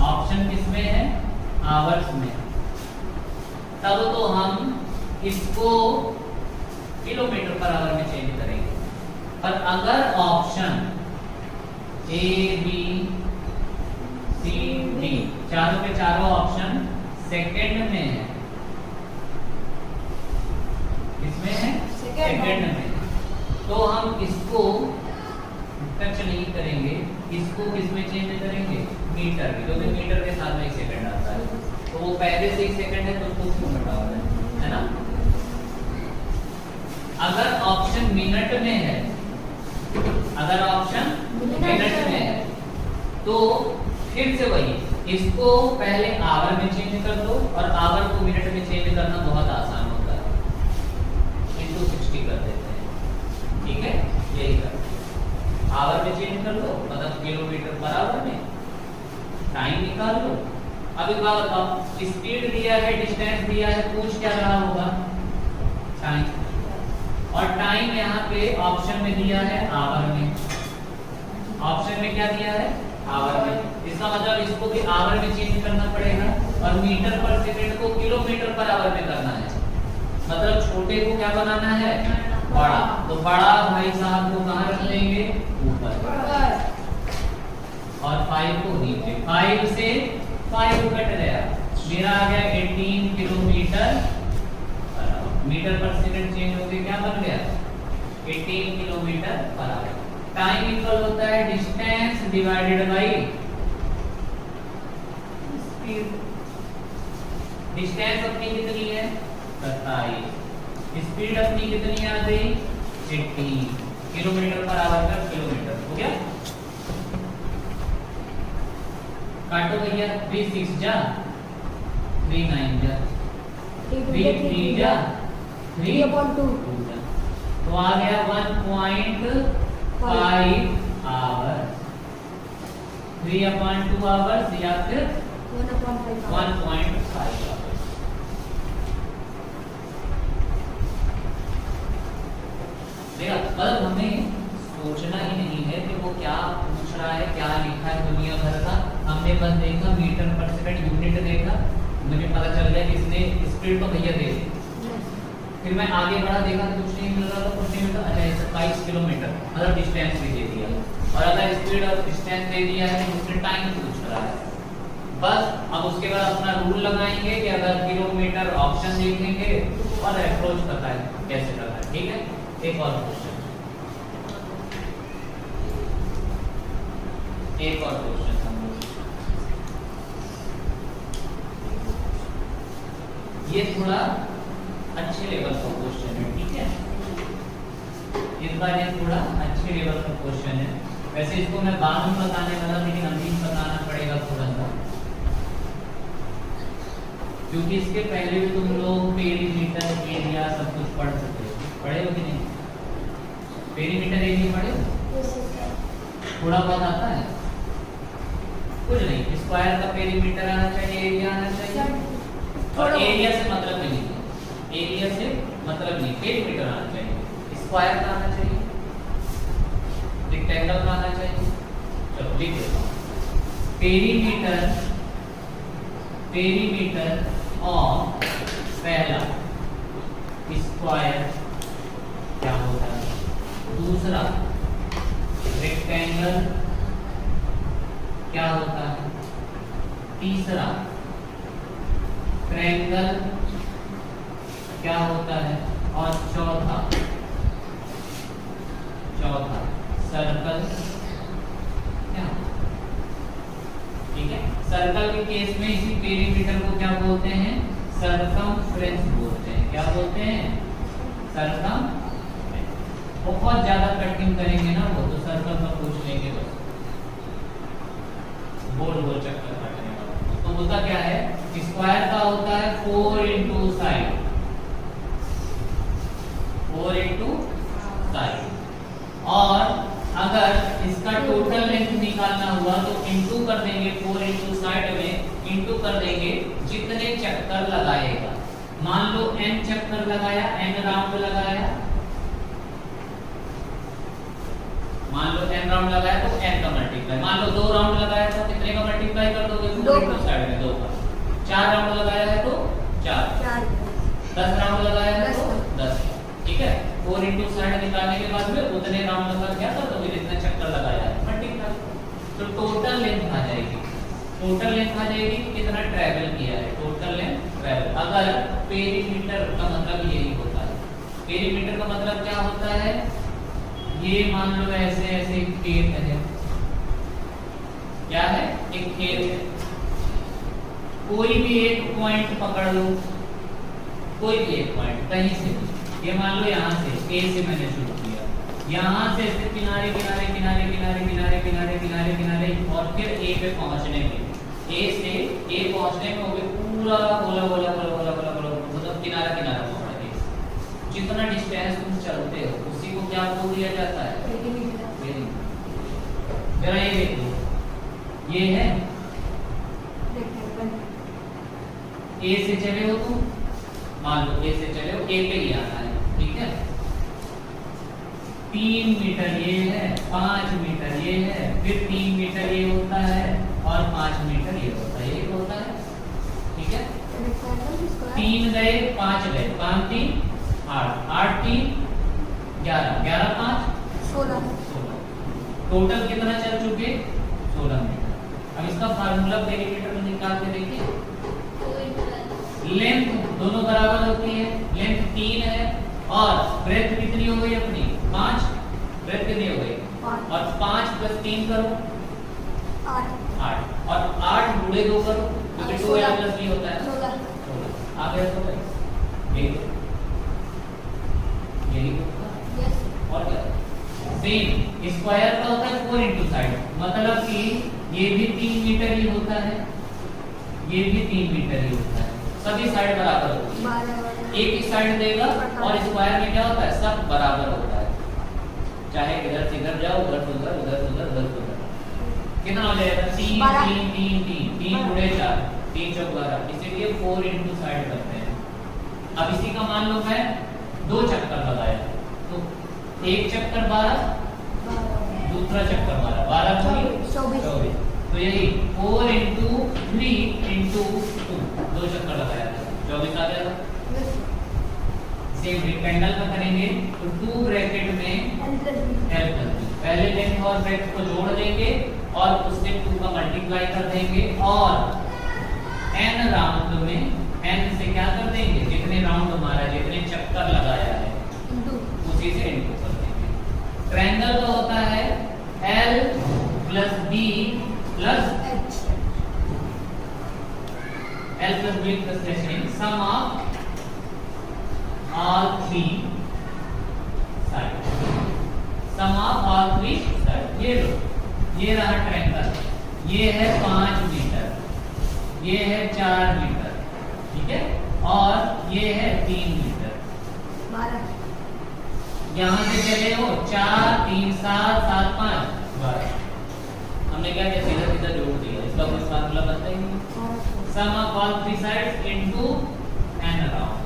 ऑप्शन किसमें है? आवर्स में, तब तो हम इसको किलोमीटर पर आवर में चेंज करेंगे। पर अगर option A B C D चारों के चारों ऑप्शन सेकंड में है, किसमें है? सेकंड में, तो हम इसको टच नहीं करेंगे, इसको किसमें चेंज करेंगे? मीटर में, क्योंकि मीटर के साथ में सेकंड आता है, तो वो पहले से ही सेकंड है तो उसको क्यों हटाओगे, है ना? अगर ऑप्शन मिनट में है, अगर ऑप्शन मिनट में है तो फिर से वही, इसको पहले आवर में चेंज कर दो, और आवर को मिनट में चेंज करना बहुत आसान होता है, into 60 कर देते हैं। ठीक है, यही कर, आवर में चेंज कर दो, मतलब किलोमीटर पर आवर में, टाइम निकाल लो। अब एक बात बताओ, स्पीड दिया है, डिस्टेंस दिया है, पूछ क्या रहा होगा? टाइम। और टाइम यहाँ पे ऑप्शन में दिया है आवर में, ऑप्शन में क्या दिया है? आवर में। इसका मतलब इसको भी आवर में चेंज करना पड़ेगा, और मीटर पर सेकंड को किलोमीटर पर आवर में करना है। मतलब छोटे को क्या बनाना है? बड़ा। तो बड़ा भाई साहब को कहाँ रख देंगे? ऊपर, और 5 को नीचे। 5 से 5 कट गया, मेरा आ गया 18 kilometre metre per second change होके क्या बन गया 18 kilometre per our. Time equal होता है distance divided by speed. Distance अपनी कितनी है 27, स्पीड अपनी कितनी आ गई 18 किलोमीटर पर आवर का किलोमीटर हो गया। काटो भैया 3 6 जा 3 9 जा 3 3 जा 3/2 तो आ गया 1.5 आवर्स 3/2 आवर्स या फिर 1/5 1.5 आवर्स। देखा मतलब हमें सोचना ही नहीं है कि वो क्या पूछ रहा है क्या लिखा है दुनिया भर का। हमने बस देखा मीटर पर सेकंड यूनिट देखा, मुझे पता चल गया कि इसने स्पीड तो भैया दे दी। फिर मैं आगे बढ़ा देखा तो कुछ नहीं मिल रहा था, कुछ नहीं मिल रहा। अच्छा 27 किलोमीटर मतलब डिस्टेंस भी दे दिया, और अगर स्पीड और डिस्टेंस दे दिया है तो उसने टाइम पूछ रहा है। बस अब उसके बाद अपना रूल लगाएंगे कि अगर किलोमीटर ऑप्शन देखेंगे और अप्रोच करता है कैसे करता है। ठीक है, एक और क्वेश्चन, एक और क्वेश्चन ये थोड़ा अच्छे लेवल का क्वेश्चन है। ठीक है, इस बार ये थोड़ा अच्छे लेवल का क्वेश्चन है। वैसे इसको मैं बाद में बताने वाला, लेकिन अभी बताना पड़ेगा थोड़ा सा, क्योंकि इसके पहले भी तुम लोग पेरीमीटर एरिया सब कुछ पढ़ सकते हो। पढ़े हो कि नहीं? पेरीमीटर एरिया पढ़े हो? थोड़ा बहुत आता है? कुछ नहीं, स्क्वायर का पेरीमीटर आना चाहिए, एरिया आना चाहिए, और एरिया से मतलब नहीं है, एरिया से मतलब नहीं, पेरीमीटर आना चाहिए, स्क्वायर का आना चाहिए, रेक्टेंगल का आना चाहिए। चलो लिख देता हूं, पेरीमीटर, पेरीमीटर और पहला स्क्वायर क्या होता है, दूसरा रेक्टेंगल क्या होता है, तीसरा ट्रायंगल क्या होता है, और चौथा सर्कल क्या। ठीक है, सर्कल के केस में इसी पेरीमीटर को क्या बोलते हैं, सर्कमफ्रेंस बोलते हैं। क्या बोलते हैं, सर्कमफ्रेंस। बहुत ज्यादा कटिंग करेंगे ना वो तो सर्कल पर पूछ लेंगे, बस गोल गोल चक्कर काटने वाला। तो होता क्या है, स्क्वायर का होता है 4 इंटू साइड, 4 इंटू साइड, और अगर इसका टोटल लेंथ निकालना हुआ तो इंटू कर देंगे, 4 इंटू साइड में इंटू कर देंगे जितने चक्कर लगाएगा। मान लो n चक्कर लगाया, n राउंड लगाया, मान लो n राउंड लगाया तो n का मल्टीप्लाई, मान लो 2 राउंड लगाया तो कितने का मल्टीप्लाई कर दोगे, 4 इंटू साइड में 2 का। 4 राउंड लगाया है तो 4, 10 राउंड लगाया है तो 10। ठीक है, 4 इंटू साइड निकालने के बाद में उतने राउंड लगा क्या कर दोगे जितने चक्कर लगाया है, मल्टीप्लाई। तो टोटल लेंथ आ जाएगी, टोटल लेंथ आ जाएगी कितना ट्रैवल किया है, टोटल लेंथ ट्रैवल। अगर पेरीमीटर का मतलब यही होता है, पेरीमीटर का मतलब क्या होता है, ये मान लो ऐसे ऐसे खेत है, क्या है, एक खेत है, कोई भी एक पॉइंट पकड़ लो, कोई भी एक पॉइंट कहीं से, ये मान लो यहाँ से ए से मैंने शुरू किया, यहाँ से ऐसे किनारे किनारे किनारे किनारे किनारे किनारे किनारे किनारे और फिर ए पे पहुंचने में, ए से ए पहुंचने में हो गए पूरा गोला गोला गोला गोला गोला गोला मतलब किनारा किनारा पकड़ के जितना डिस्टेंस तुम चलते हो उसी को क्या बोल दिया जाता है, पेरीमीटर। जरा ये देखो, ये है ए से चले हो तुम, मान लो ए से चले हो, ए पे ही आना है। ठीक है, 3 मीटर ये है, 5 मीटर ये है, फिर 3 मीटर ये होता है और 5 मीटर ये होता है, ये होता है। ठीक है, 3 गए 5 गए, 5 3 8, 8 3 11, 11 5 16, टोटल कितना चल चुके 16 मीटर। अब इसका फार्मूला पेरीमीटर में निकाल के देखिए, लेंथ दोनों बराबर होती है, लेंथ 3 है और ब्रेथ कितनी हो गई अपनी 5, ब्रेथ कितनी हो गई 5 और 5 + 3 करो 8 और 8 गुणे 2 करो क्योंकि 2 या प्लस b होता है 16 आ गया तो यही होगा यस और क्या सेम स्क्वायर का होता है 4 इंटू साइड, मतलब कि ये भी 3 मीटर ही होता है, ये भी 3 मीटर ही होता है, सभी साइड बराबर होती है, 12 एक ही साइड देगा और स्क्वायर में क्या होता है सब बराबर होता है, चाहे इधर से इधर जाओ उधर से उधर उधर से उधर उधर से उधर। कितना हो जाएगा 3 3 3 3 3 गुणे 4 3 चौक 12, इसीलिए 4 इंटू साइड करते हैं। अब इसी का मान लो मैं 2 चक्कर लगाया तो एक चक्कर 12, दूसरा चक्कर 12, 12 24, तो यही 4 इंटू 3 इंटू 2, 2 चक्कर लगाया 24 आ जाएगा। सेम रेक्टेंगल का करेंगे तो 2 ब्रैकेट में L + B, पहले लेंथ और ब्रेथ को जोड़ देंगे और उससे 2 का मल्टीप्लाई कर देंगे और n राउंड में n से क्या कर देंगे जितने राउंड हमारा जितने चक्कर लगाया है उसी से इनटू कर देंगे। ट्रायंगल का होता है L + B + L + B + H sum of all 3 sides, sum of all 3 sides। ये लो, ये रहा ट्रायंगल, ये है 5 मीटर, ये है 4 मीटर, ठीक है, और ये है 3 मीटर। 12 यहाँ से चले हो 4 3 7 7 5 12, हमने क्या किया सीधा सीधा जोड़ दिया, इसका कोई फार्मूला बनता ही नहीं। Sum of all 3 sides into n round,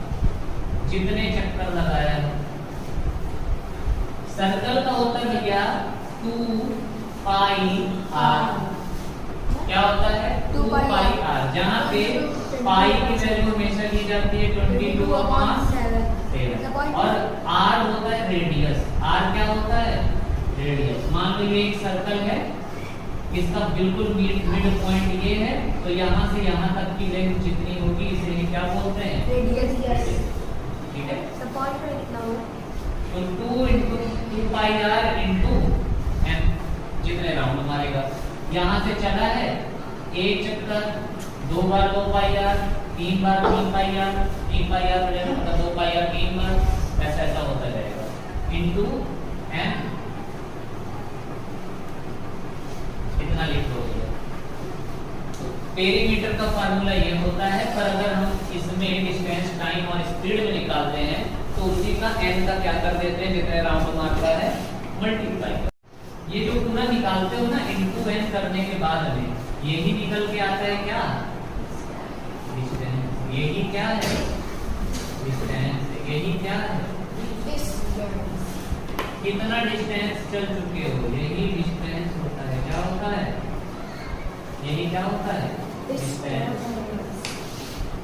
जितने चक्कर लगाया है। सर्कल का होता है भैया 2 पाई r, क्या होता है 2 पाई r, जहाँ पे पाई की वैल्यू हमेशा ली जाती है 22/7 और r होता है रेडियस, r क्या होता है रेडियस। मान लो ये एक सर्कल है, इसका बिल्कुल मिड पॉइंट ये है, तो यहाँ से यहाँ तक की लेंथ जितनी होगी इसे क्या बोलते हैं रेडियस। यस ठीक है, सपोर्ट में कितना होगा तो 2 × 2 पाई r × n जितने राउंड मारेगा। यहाँ से चला है एक चक्कर 2 बार 2 पाई r, 3 बार 3 पाई r, 3 पाई r हो जाएगा मतलब 2 पाई r 3 बार, ऐसा ऐसा होता जाएगा इनटू n, इतना लिख लो। पेरीमीटर का फार्मूला ये होता है, पर अगर हम इसमें डिस्टेंस टाइम और स्पीड में निकालते हैं तो उसी का n का क्या कर देते हैं जितने राउंड मारता है मल्टीप्लाई। ये जो पूरा निकालते हो ना इनटू n करने के बाद हमें यही निकल के आता है क्या डिस्टेंस, यही क्या है डिस्टेंस, यही क्या है कितना डिस्टेंस चल चुके हो, यही डिस्टेंस होता है। क्या होता है यही क्या होता है डिस्टेंस।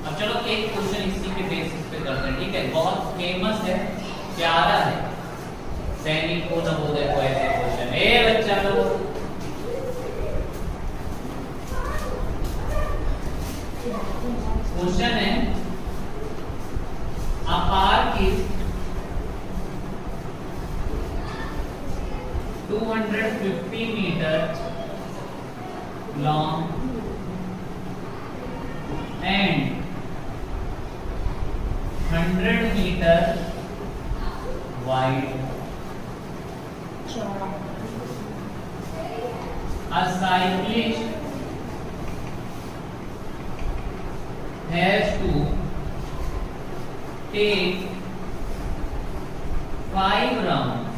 अब चलो एक क्वेश्चन इसी के बेसिस पे करते हैं, ठीक है, बहुत फेमस है, प्यारा है, सैनिक को नवोदय को ऐसे क्वेश्चन। बच्चा लोग क्वेश्चन है a park is 250 meters long and 100 meters wide. A cyclist has to take 5 rounds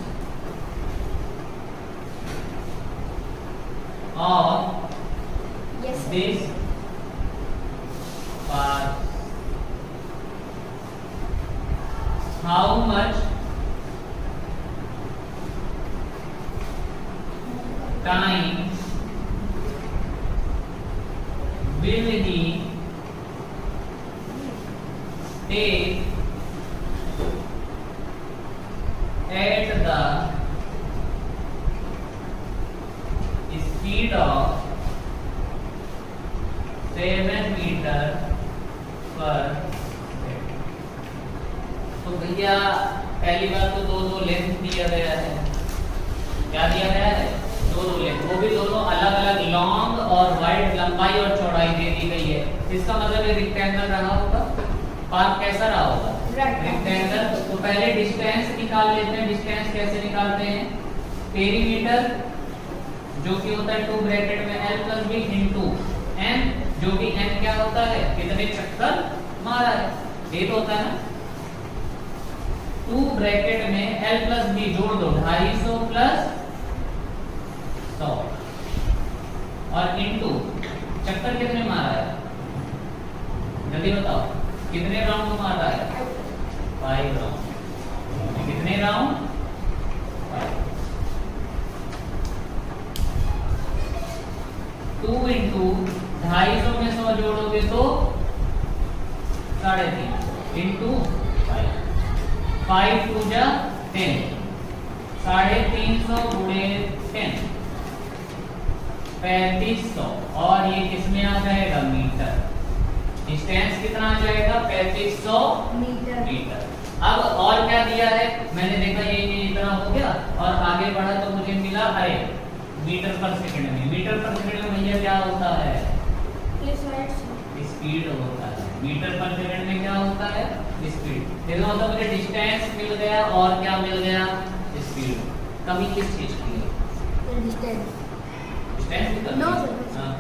of this path. How much time will he take at the speed of 7 meters per तो भैया पहली बात तो दो दो लेंथ दिया गया है। क्या दिया गया है? दो दो लेंथ, वो भी दोनों अलग अलग लॉन्ग और वाइड, लंबाई और चौड़ाई दे दी गई है। इसका मतलब ये रेक्टेंगल रहा होगा। पाथ कैसा रहा होगा? रेक्टेंगल। तो पहले डिस्टेंस निकाल लेते हैं। डिस्टेंस कैसे निकालते हैं? पेरीमीटर जो कि होता है 2 ब्रैकेट में l + b * n, जो कि n क्या होता है? कितने चक्कर मारा है, ये तो होता है ना। 2 ब्रैकेट में l + b जोड़ दो, 250 + 100 और इनटू चक्कर कितने मारा है? जल्दी बताओ, कितने राउंड मारा है? 5 राउंड। कितने राउंड? 5। 2 × 250 में 100 जोड़ोगे तो 3.5 इंटू 5 2 जा 10, 350 गुणे 10 3500। और ये किसमें आ जाएगा? मीटर। डिस्टेंस कितना आ जाएगा? 3500 मीटर। अब और क्या दिया है? मैंने देखा ये इतना हो गया और आगे बढ़ा तो मुझे मिला अरे मीटर पर सेकंड में। मीटर पर सेकंड में भैया क्या होता है? स्पीड होता है। मीटर पर सेकंड में क्या होता है? स्पीड। इसका मतलब मुझे डिस्टेंस मिल गया और क्या मिल गया? स्पीड। कमी किस चीज की है? डिस्टेंस की No, कमी। sir. हाँ,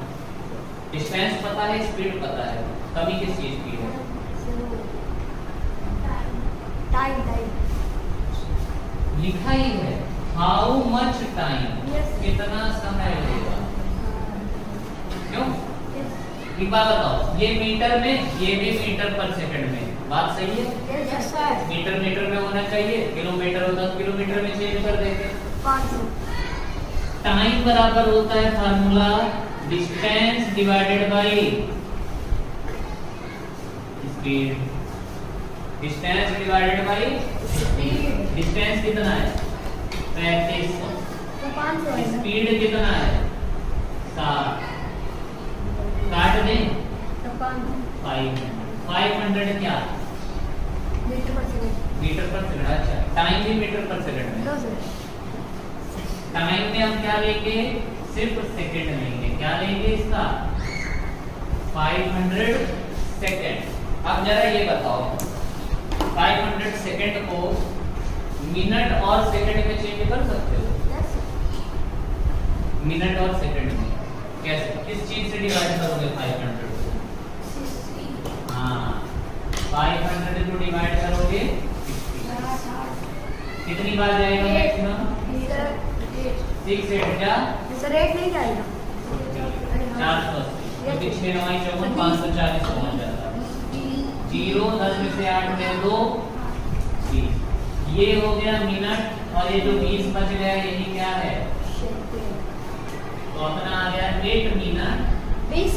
डिस्टेंस पता है, स्पीड पता है, कमी किस चीज की है? टाइम। लिखा ही है हाउ मच टाइम, Yes. कितना समय लगेगा। क्यों? एक बात बताओ, ये मीटर में, ये भी मीटर पर सेकंड में, बात सही है? Yes, sir. मीटर मीटर में होना चाहिए, किलोमीटर हो 10 किलोमीटर में चेंज कर देंगे। 500. टाइम बराबर होता है formula distance divided by speed. Distance divided by Speed. Distance कितना है? 3500। तो 500 है ना? स्पीड कितना है? 7। काट दें तो 500 500 क्या? Metre per second. Metre per second. अच्छा, टाइम भी मीटर पर सेकंड में। No, sir. टाइम में हम क्या लेंगे? सिर्फ सेकंड लेंगे। क्या लेंगे इसका? 500 सेकंड। अब जरा ये बताओ, 500 सेकंड को मिनट और सेकंड में चेंज कर सकते हो? Yes, sir. मिनट और सेकंड में कैसे? किस चीज से डिवाइड करोगे 500 को? 60. हाँ, 500 को डिवाइड करोगे 60। कितनी बार जाएगा मैक्सिमम? Sir, 6 8 जा सर 8 नहीं जाएगा। 480, क्योंकि 6 9 54 540 पहुंच जाता है। 0 10 में से 8 में 2 20। ये हो गया मिनट और ये जो 20 बच गया यही क्या है? तो अपना आ गया 8 मिनट 20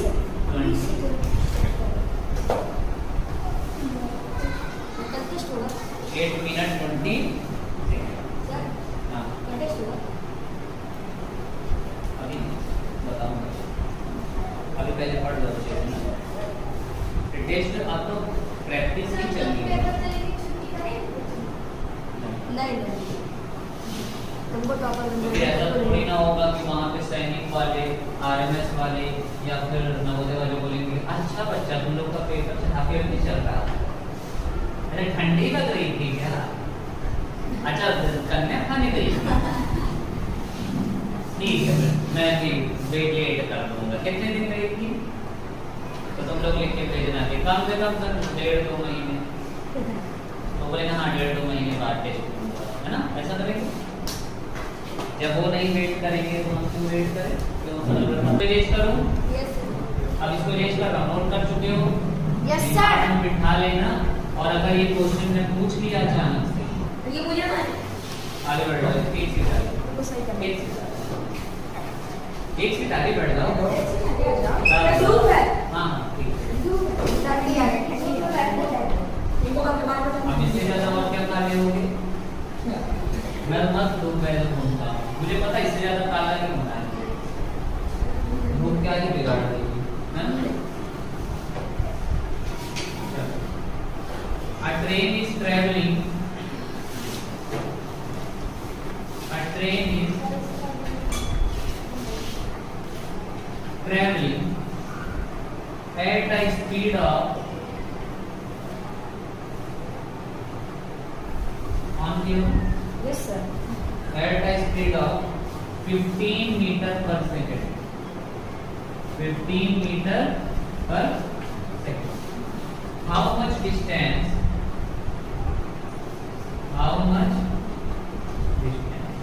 8 मिनट 20 सर हाँ, टेस्ट हुआ। अभी बताऊंगा। अभी पहले पढ़ लो टेस्ट। आप तो प्रैक्टिस ही चल रही है। नहीं तुमको टॉपर क्योंकि ऐसा थोड़ी ना होगा कि वहाँ पे सैनिक वाले, आरएमएस वाले या फिर नवोदय वाले बोलेंगे अच्छा बच्चा तुम लोग का पेपर हाफियर नहीं चल रहा। अरे ठंडी लग रही थी क्या? अच्छा कन्या खाने गई? ठीक है, मैं भी वेट कर दूंगा। कितने दिन गई थी? तो तुम लोग लिख के भेजना कि कम से कम सर 1.5-2 महीने। तो बोले हाँ 1.5-2 महीने बाद टेस्ट होगा, है ना? ऐसा करेंगे। जब वो नहीं वेट करेंगे तो हम क्यों वेट करें? क्यों रेज करूं? Yes sir. अब इसको रेज कर रहा हूं, नोट कर चुके हो? Yes sir. बिठा लेना और अगर ये क्वेश्चन में पूछ लिया अचानक से, ये मुझे ना आगे बढ़ जाओ। एक सीट आगे, वो सही कर एक सीट आगे बढ़ जाओ। धूप है। हाँ ठीक है। धूप है। सर्दी आ रही है। इनको कब बात करते अब इससे ज्यादा और क्या कार्य होंगे? मैं मत धूप में घूमता हूँ, मुझे पता है इससे ज्यादा काला नहीं होना है। धूप क्या ही बिगाड़ देगी, है ना? A train is traveling traveling at a speed of Yes, sir. at a speed of 15 meter per second. 15 meter per second. How much distance? How much distance?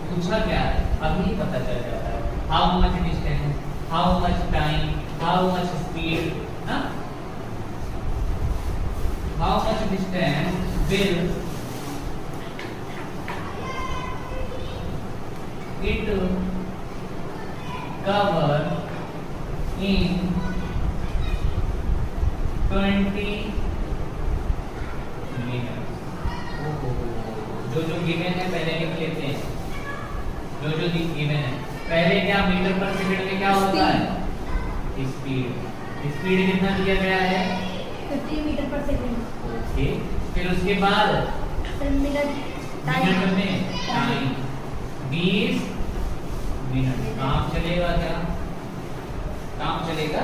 पूछा क्या है? अभी पता चल जाता है. How much distance? How much time? How much speed? हाँ? How much distance will it cover in 20 minutes? जो गिवन है पहले लिख लेते हैं. जो गिवन है पहले क्या मीटर पर सेकंड में क्या होता है? स्पीड. स्पीड कितना दिया गया है? 50 मीटर पर सेकंड. ओके. फिर उसके बाद मिनट में टाइम 20 मिनट. काम चलेगा क्या? काम चलेगा?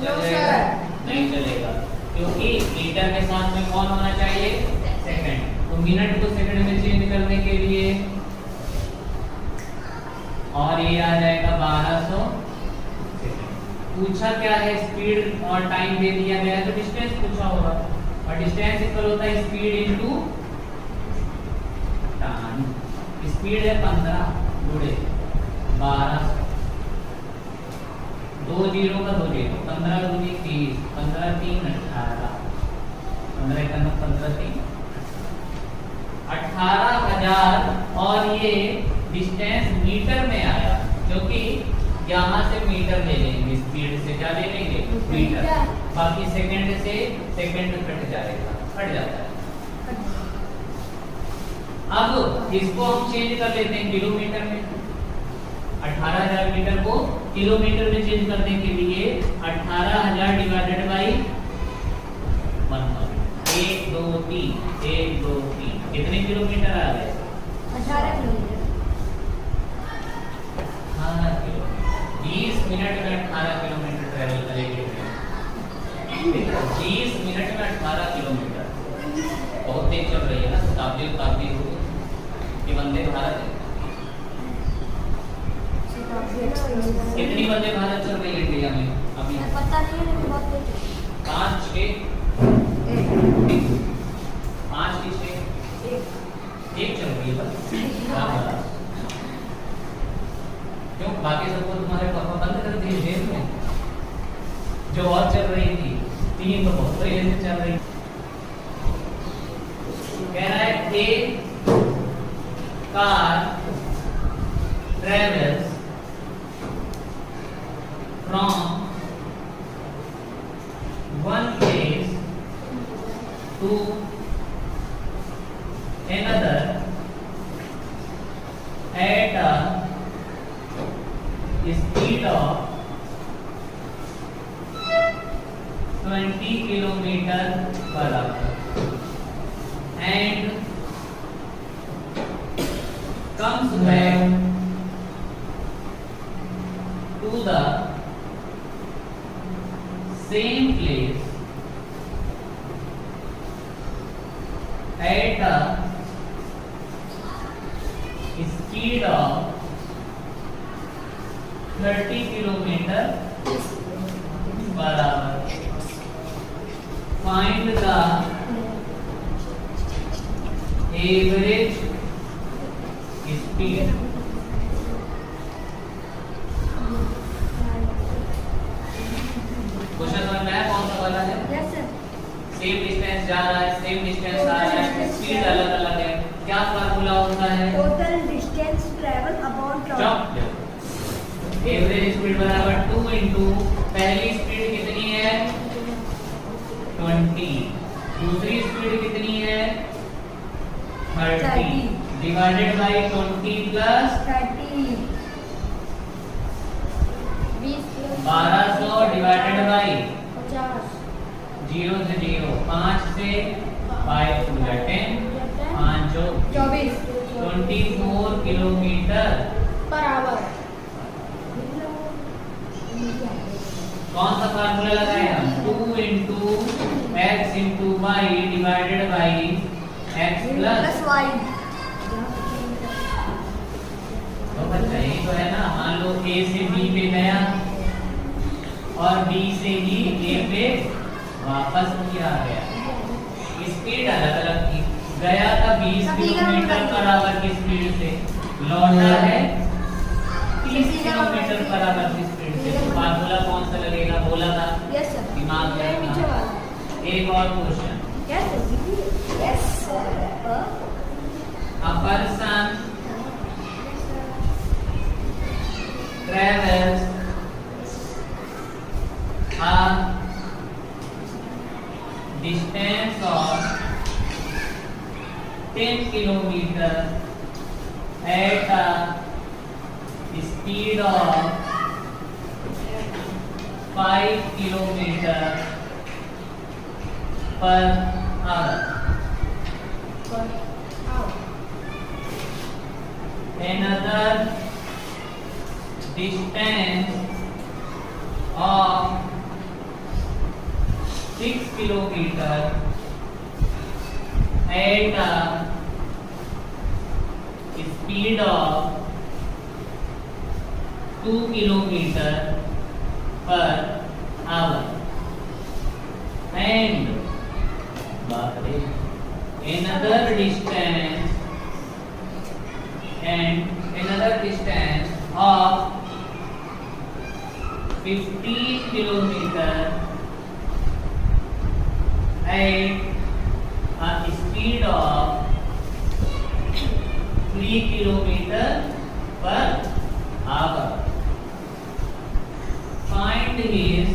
चलेगा? नहीं चलेगा, क्योंकि मीटर के साथ में कौन होना चाहिए? सेकंड. तो मिनट को सेकंड में चेंज करने के लिए और ये आ जाएगा 1200 सेकंड. पूछा क्या है? स्पीड और टाइम दे दिया गया है तो डिस्टेंस पूछा होगा, और डिस्टेंस इक्वल होता है स्पीड इनटू टाइम. स्पीड है 15 गुणे 1200. 2 0 का 2 0. 15 दूनी 30. 15 3 18. 15 1 15 3 18,000. और ये डिस्टेंस मीटर में आया, क्योंकि यहाँ से मीटर ले लेंगे, स्पीड से क्या ले लेंगे? मीटर. बाकी सेकंड से सेकंड कट जाएगा, कट जाता है. अब इसको हम चेंज कर लेते हैं किलोमीटर में. 18,000 मीटर को किलोमीटर में चेंज करने के लिए 18,000 डिवाइडेड बाई 1,000. 1 2 3 1 2 3 कितने किलोमीटर आ गए? 18 किलोमीटर. 18 किलोमीटर. 20 मिनट में 18 किलोमीटर ट्रेवल करेंगे. 20 मिनट में 18 किलोमीटर बहुत तेज चल रही है ना. काफी काफी ये वंदे भारत है. कितनी वंदे भारत चल रही है इंडिया में अभी? पता नहीं है, लेकिन बहुत तेज. 5 6 5 की 6 एक चल रही है बस. क्यों बाकी सबको तुम्हारे पापा बंद कर दिए जेल में? जो और चल रही थी 3 तो बहुत तेज से चल रही. कह रहा है एक car travels from one place to another at a speed of 20 kilometer per hour and comes back to the same place at a speed of 30 kilometer per hour. Find the average speed. Question समझ में आया कौन सा वाला है? Yes sir. Same distance जा रहा है, सेम डिस्टेंस आ रहा है, स्पीड अलग अलग है. क्या फार्मूला होता है? टोटल डिस्टेंस ट्रैवल अपॉन चौक. एवरेज स्पीड बराबर 2 इंटू पहली स्पीड कितनी है? 20. दूसरी स्पीड कितनी है? 30 divided by 20 plus 30. 1200 divided by 50. 0 से 0 5 से 5 टू 10 5 जो 24 24 किलोमीटर पर आवर. कौन सा फार्मूला लगाए हम? 2 into x into y divided by x plus y। तो बच्चा ये तो है ना, मान लो a से b पे गया और b से ही a पे वापस किया गया। स्पीड अलग अलग थी, गया था 20 किलोमीटर पर आवर की स्पीड से, लौटा है 30 किलोमीटर पर आवर की स्पीड से। तो फार्मूला कौन सा लगेगा? बोला था यस सर। दिमाग में रखना। एक और question, yes sir. a person travels a distance of 10 kilometer at a speed of 5 kilometer per hour. Another distance of 6 kilometer at a speed of 2 kilometer per hour. And another distance of 15 kilometer at a speed of 3 kilometer per hour. Find his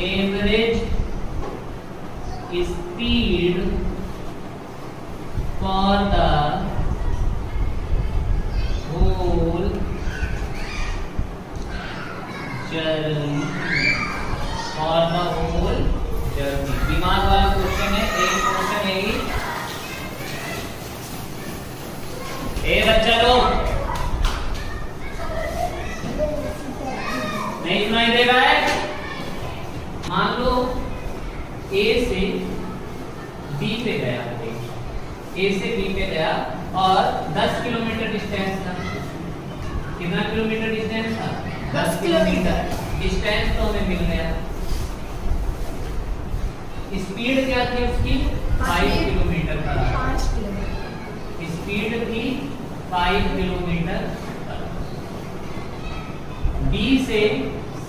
average speed for the whole journey. दिमाग वाला question है, एक question है ही। ए बच्चा लोग नहीं सुनाई दे रहा है? मान लो ए से बी पे गया, ए से बी पे गया और 10 किलोमीटर डिस्टेंस था। कितना किलोमीटर डिस्टेंस था? 10 किलोमीटर डिस्टेंस तो हमें मिल गया। स्पीड क्या थी उसकी? 5 किलोमीटर पर आवर। स्पीड थी 5 किलोमीटर पर। बी से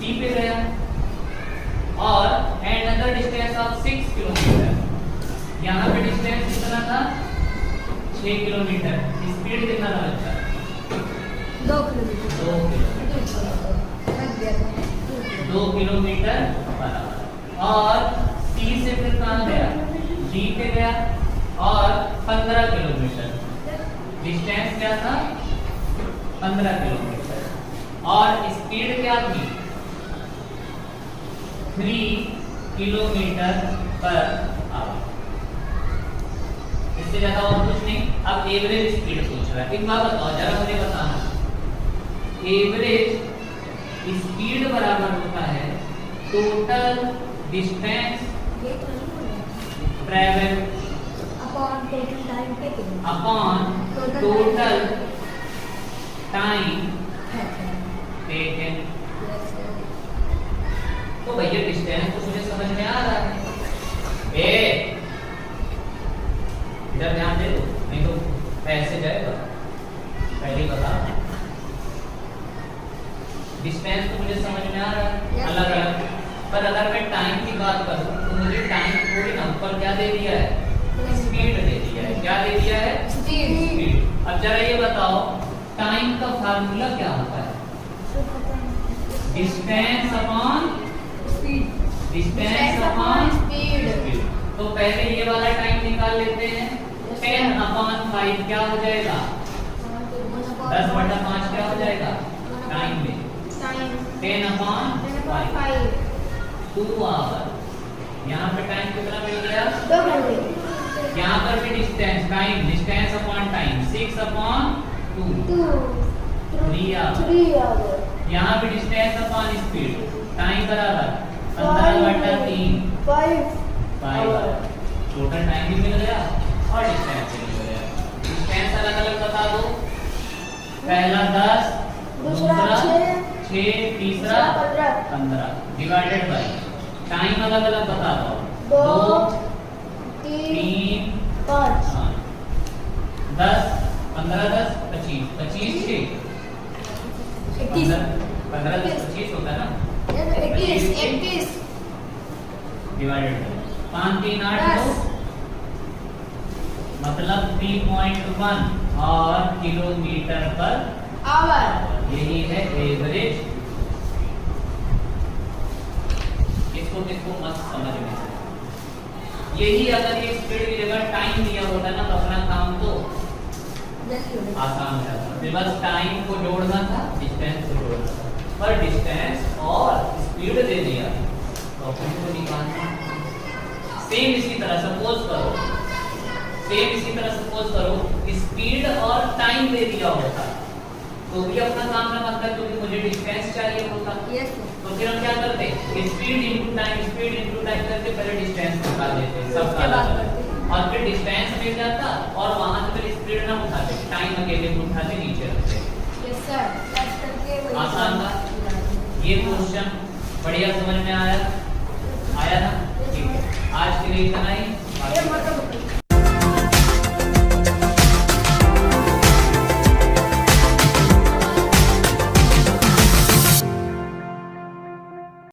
सी पे गया और another distance of 6 किलोमीटर। यहाँ पे डिस्टेंस कितना था? 6 किलोमीटर। स्पीड कितना था बच्चा? 2 किलोमीटर पर आवर। और सी से फिर कहाँ गया? डी पे गया और 15 किलोमीटर। डिस्टेंस क्या था? 15 किलोमीटर। और स्पीड क्या थी? 3 किलोमीटर पर आवर। इससे ज्यादा और कुछ नहीं। अब एवरेज स्पीड पूछ रहा है। एक बात बताओ जरा, मुझे बताना, एवरेज स्पीड बराबर होता है total distance travel upon total time taken. तो भैया डिस्टेंस तो मुझे समझ में आ रहा है। ए इधर ध्यान दे दो, नहीं तो ऐसे जाएगा। पहले बता, डिस्टेंस तो मुझे समझ में आ रहा है अलग अलग, पर अगर मैं टाइम की बात करूं तो मुझे टाइम थोड़ी ना ऊपर क्या दे दिया है? स्पीड दे दिया है। क्या दे दिया है? स्पीड। अब जरा ये बताओ टाइम का फार्मूला क्या होता है? Distance upon speed. Distance upon speed. तो पहले ये वाला टाइम निकाल लेते हैं। 10/5 क्या हो जाएगा? 10/5 क्या हो जाएगा टाइम में? 10/5 2 आवर। यहाँ पे टाइम कितना मिल गया? 2 घंटे। यहाँ पर भी distance time, distance upon time 6/2। 3 hour. 3 hour. यहाँ भी डिस्टेंस अपॉन स्पीड, टाइम बराबर 15/3 5 आवर। टोटल टाइम भी मिल गया और डिस्टेंस भी मिल गया। डिस्टेंस अलग अलग बता दो, पहला 10, दूसरा 6, तीसरा 15 डिवाइडेड बाय टाइम अलग अलग बता दो, 2, 3, 5 10, 15, 10, 25, 25, 6, 15, 10, 25 होता है ना, 21 डिवाइडेड बाय 5, 3, 8, 9 मतलब 3.1 और किलोमीटर पर आवर। यही है एवरेज। इसको मस्त समझ में, यही अगर ये स्पीड की जगह टाइम दिया होता ना तो अपना काम तो आसान हो जाता। बस टाइम को जोड़ना था, डिस्टेंस को जोड़ना था, पर डिस्टेंस और स्पीड दे दिया तो अपन को निकालना। सेम इसी तरह सपोज करो स्पीड और टाइम दे दिया होता तो भी अपना काम न बनता, क्योंकि मुझे डिस्टेंस चाहिए होता। तो फिर हम क्या करते, स्पीड इनटू टाइम करके पहले डिस्टेंस निकाल देते सब और फिर डिस्टेंस मिल जाता और वहां से फिर स्पीड ना उठाते, टाइम अकेले को उठाते नीचे रखते। आसान था ये क्वेश्चन, बढ़िया समझ में आया ना? ठीक है, आज के लिए इतना ही।